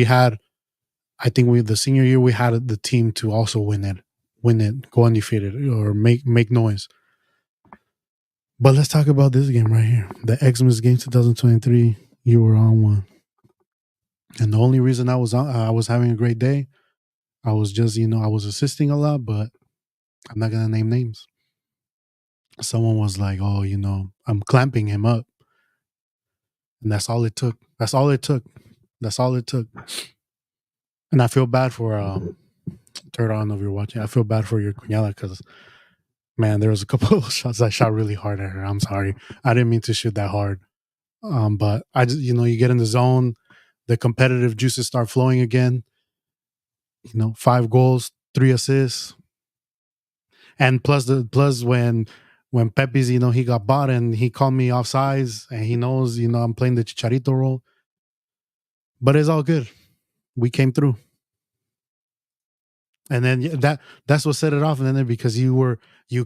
I think the senior year, we had the team to also win it, go undefeated, or make noise. But let's talk about this game right here, the Xmas game 2023. You were on one, and the only reason I was having a great day, I was just I was assisting a lot, but I'm not gonna name names. Someone was like, "Oh, I'm clamping him up," and that's all it took. That's all it took. That's all it took. And I feel bad for Turtle. I don't know if you're watching. I feel bad for your cuñada because, man, there was a couple of shots I shot really hard at her. I'm sorry. I didn't mean to shoot that hard. But I just, you get in the zone, the competitive juices start flowing again. 5 goals, 3 assists, and plus when Pepe's, he got bought and he called me offsides, and he knows, I'm playing the Chicharito role. But it's all good. We came through. And then that's what set it off. And then because you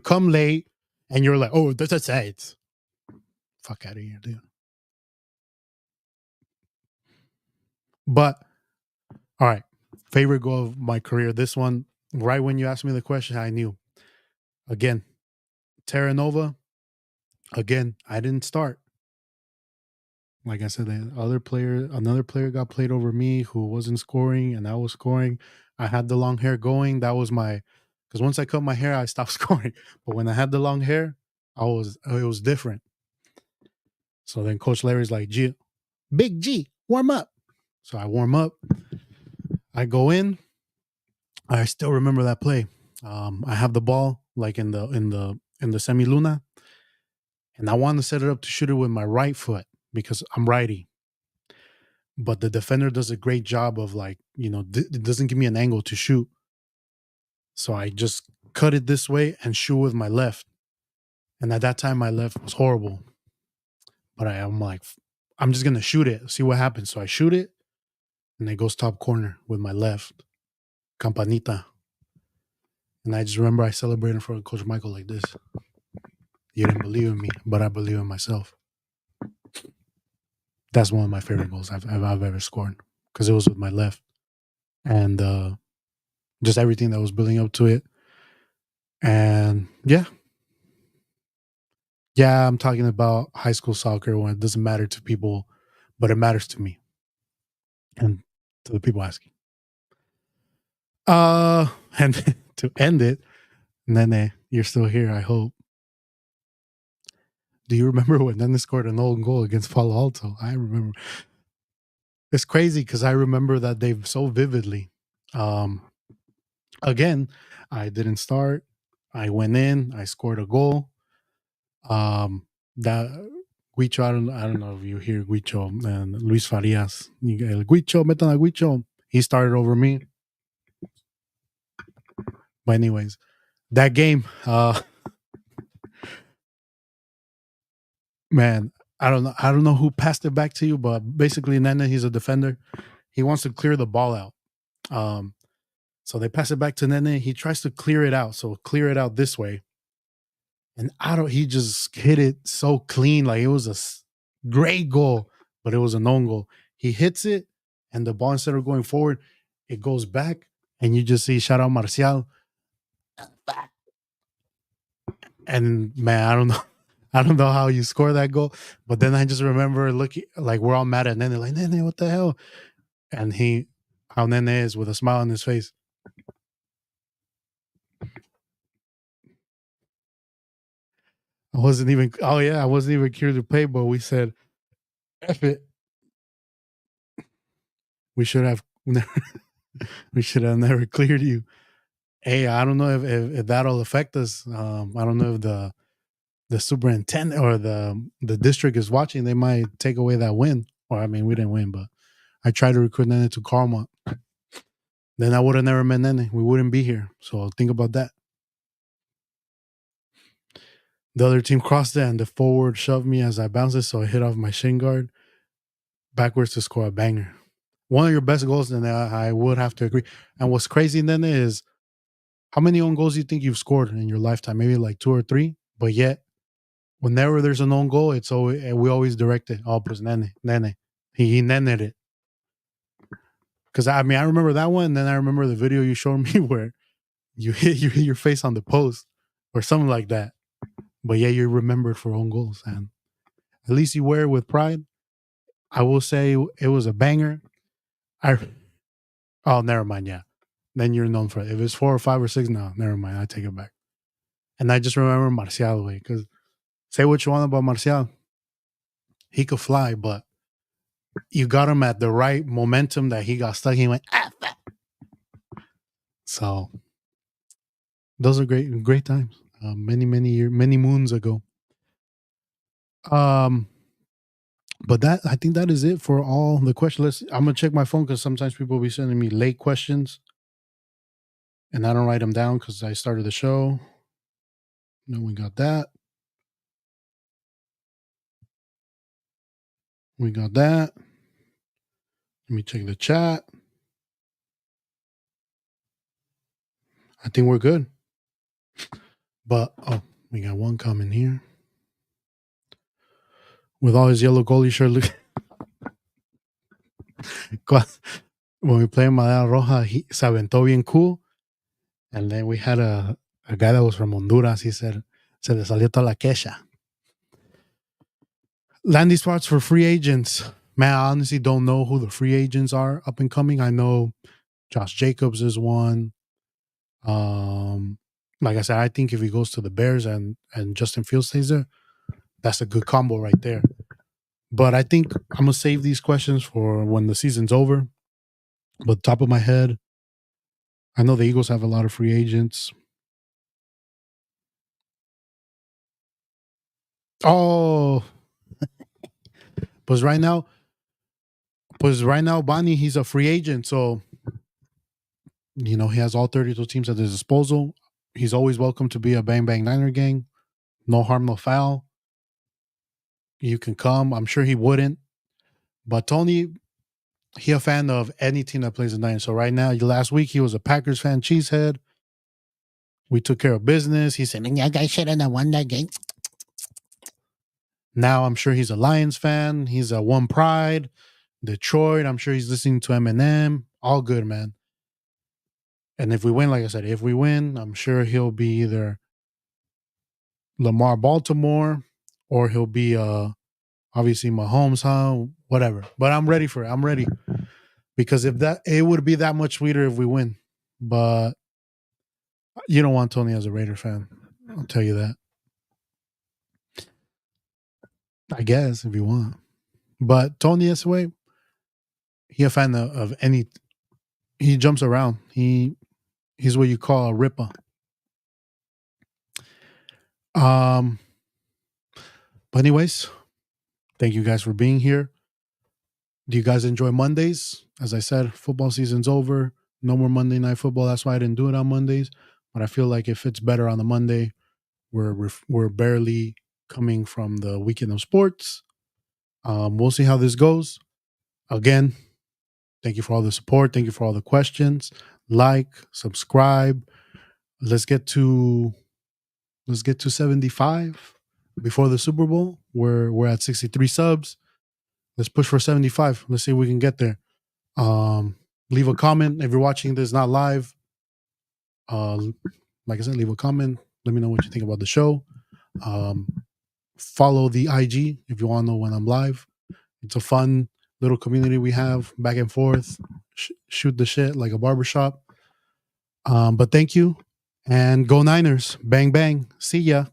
come late and you're like, oh, that's it. Fuck out of here, dude. But all right, favorite goal of my career. This one, right when you asked me the question, I knew. Again, Terra Nova. Again, I didn't start. Like I said, another player got played over me who wasn't scoring, and I was scoring. I had the long hair going. That was because once I cut my hair, I stopped scoring. But when I had the long hair, it was different. So then Coach Larry's like, Big G, warm up. So I warm up. I go in. I still remember that play. I have the ball like in the semi luna, and I want to set it up to shoot it with my right foot because I'm righty. but the defender does a great job of like, it doesn't give me an angle to shoot. So I just cut it this way and shoot with my left. And at that time, my left was horrible. But I'm like, I'm just gonna shoot it, see what happens. So I shoot it, and it goes top corner with my left, campanita. And I just remember I celebrated in front of Coach Michael like this. You didn't believe in me, but I believe in myself. That's one of my favorite goals I've ever scored because it was with my left, and just everything that was building up to it. And yeah, I'm talking about high school soccer when it doesn't matter to people, but it matters to me and to the people asking. And to end it, Nene, you're still here, I hope. Do you remember when Nene scored an own goal against Palo Alto? I remember. It's crazy because I remember that day so vividly. Um, Again, I didn't start. I went in. I scored a goal. That Guicho, I don't know if you hear Guicho and Luis Farias. El Guicho, metan a Guicho. He started over me. But anyways, that game, man, I don't know who passed it back to you, but basically Nene, he's a defender. He wants to clear the ball out. Um, so they pass it back to Nene. He tries to clear it out. So clear it out this way. And he just hit it so clean. Like it was great goal, but it was an own goal. He hits it, and the ball, instead of going forward, it goes back. And you just see, shout out Marcial. And man, I don't know. I don't know how you score that goal. But then I just remember looking, like we're all mad at Nene, like, Nene, what the hell? And how Nene is with a smile on his face. I wasn't even clear to play, but we said, F it. We should have never cleared you. Hey, I don't know if that'll affect us. I don't know if the superintendent or the district is watching. They might take away that win. Or I mean, we didn't win, but I tried to recruit Nene to Karma. Then I would have never met Nene. We wouldn't be here. So think about that. The other team crossed it, and the forward shoved me as I bounced it, so I hit off my shin guard backwards to score a banger. One of your best goals, and I would have to agree. And what's crazy then is how many own goals do you think you've scored in your lifetime? Maybe like 2 or 3, but yet whenever there's an own goal, it's always we always direct it. Oh, pues Nene. He nened it. Because I mean, I remember that one, and then I remember the video you showed me where you hit your face on the post or something like that. But yeah, you're remembered for own goals, and at least you wear it with pride. I will say it was a banger. I Oh, never mind. Yeah, then you're known for it. If it's 4 or 5 or 6, no, never mind. I take it back. And I just remember Marcial way because say what you want about Marcial, he could fly, but you got him at the right momentum that he got stuck. He went, ah, fuck. So those are great times. Many years, many moons ago. Um, but that I think that is it for all the questions. I'm gonna check my phone because sometimes people will be sending me late questions, and I don't write them down because I started the show. No, we got that. We got that. Let me check the chat. I think we're good. But we got one comment here. With all his yellow goalie shirt, look. When we played Madera Roja, he se aventó bien cool. And then we had a guy that was from Honduras. He said, se le salió toda la quecha. Landing spots for free agents. Man, I honestly don't know who the free agents are up and coming. I know Josh Jacobs is one. Like I said, I think if he goes to the Bears and Justin Fields stays there, that's a good combo right there. But I think I'm gonna save these questions for when the season's over. But top of my head, I know the Eagles have a lot of free agents. Oh, but right now, pues right now, Bonnie, he's a free agent. So, he has all 32 teams at his disposal. He's always welcome to be a Bang Bang Niner gang. No harm, no foul. You can come. I'm sure he wouldn't. But Tony, he a fan of any team that plays the Niners. So right now, last week, he was a Packers fan, cheesehead. We took care of business. He said, man, you guys should have won that game. Now I'm sure he's a Lions fan. He's a One Pride, Detroit. I'm sure he's listening to Eminem. All good, man. And if we win, like I said, if we win, I'm sure he'll be either Lamar Baltimore or he'll be obviously Mahomes, whatever. But I'm ready for it. I'm ready. Because it would be that much sweeter if we win. But you don't want Tony as a Raider fan. I'll tell you that. I guess if you want. But Tony this way, he a fan of any. He jumps around. He's what you call a ripper. But anyways, thank you guys for being here. Do you guys enjoy Mondays? As I said, football season's over. No more Monday Night Football. That's why I didn't do it on Mondays. But I feel like it fits better on the Monday. We're barely coming from the weekend of sports. We'll see how this goes. Again, thank you for all the support. Thank you for all the questions. Like, subscribe. Let's get to 75 before the Super Bowl. We're at 63 subs. Let's push for 75. Let's see if we can get there. Leave a comment if you're watching this not live. Like I said, leave a comment. Let me know what you think about the show. Follow the IG if you want to know when I'm live. It's a fun little community we have, back and forth, shoot the shit like a barbershop. But thank you, and go Niners. Bang, bang. See ya.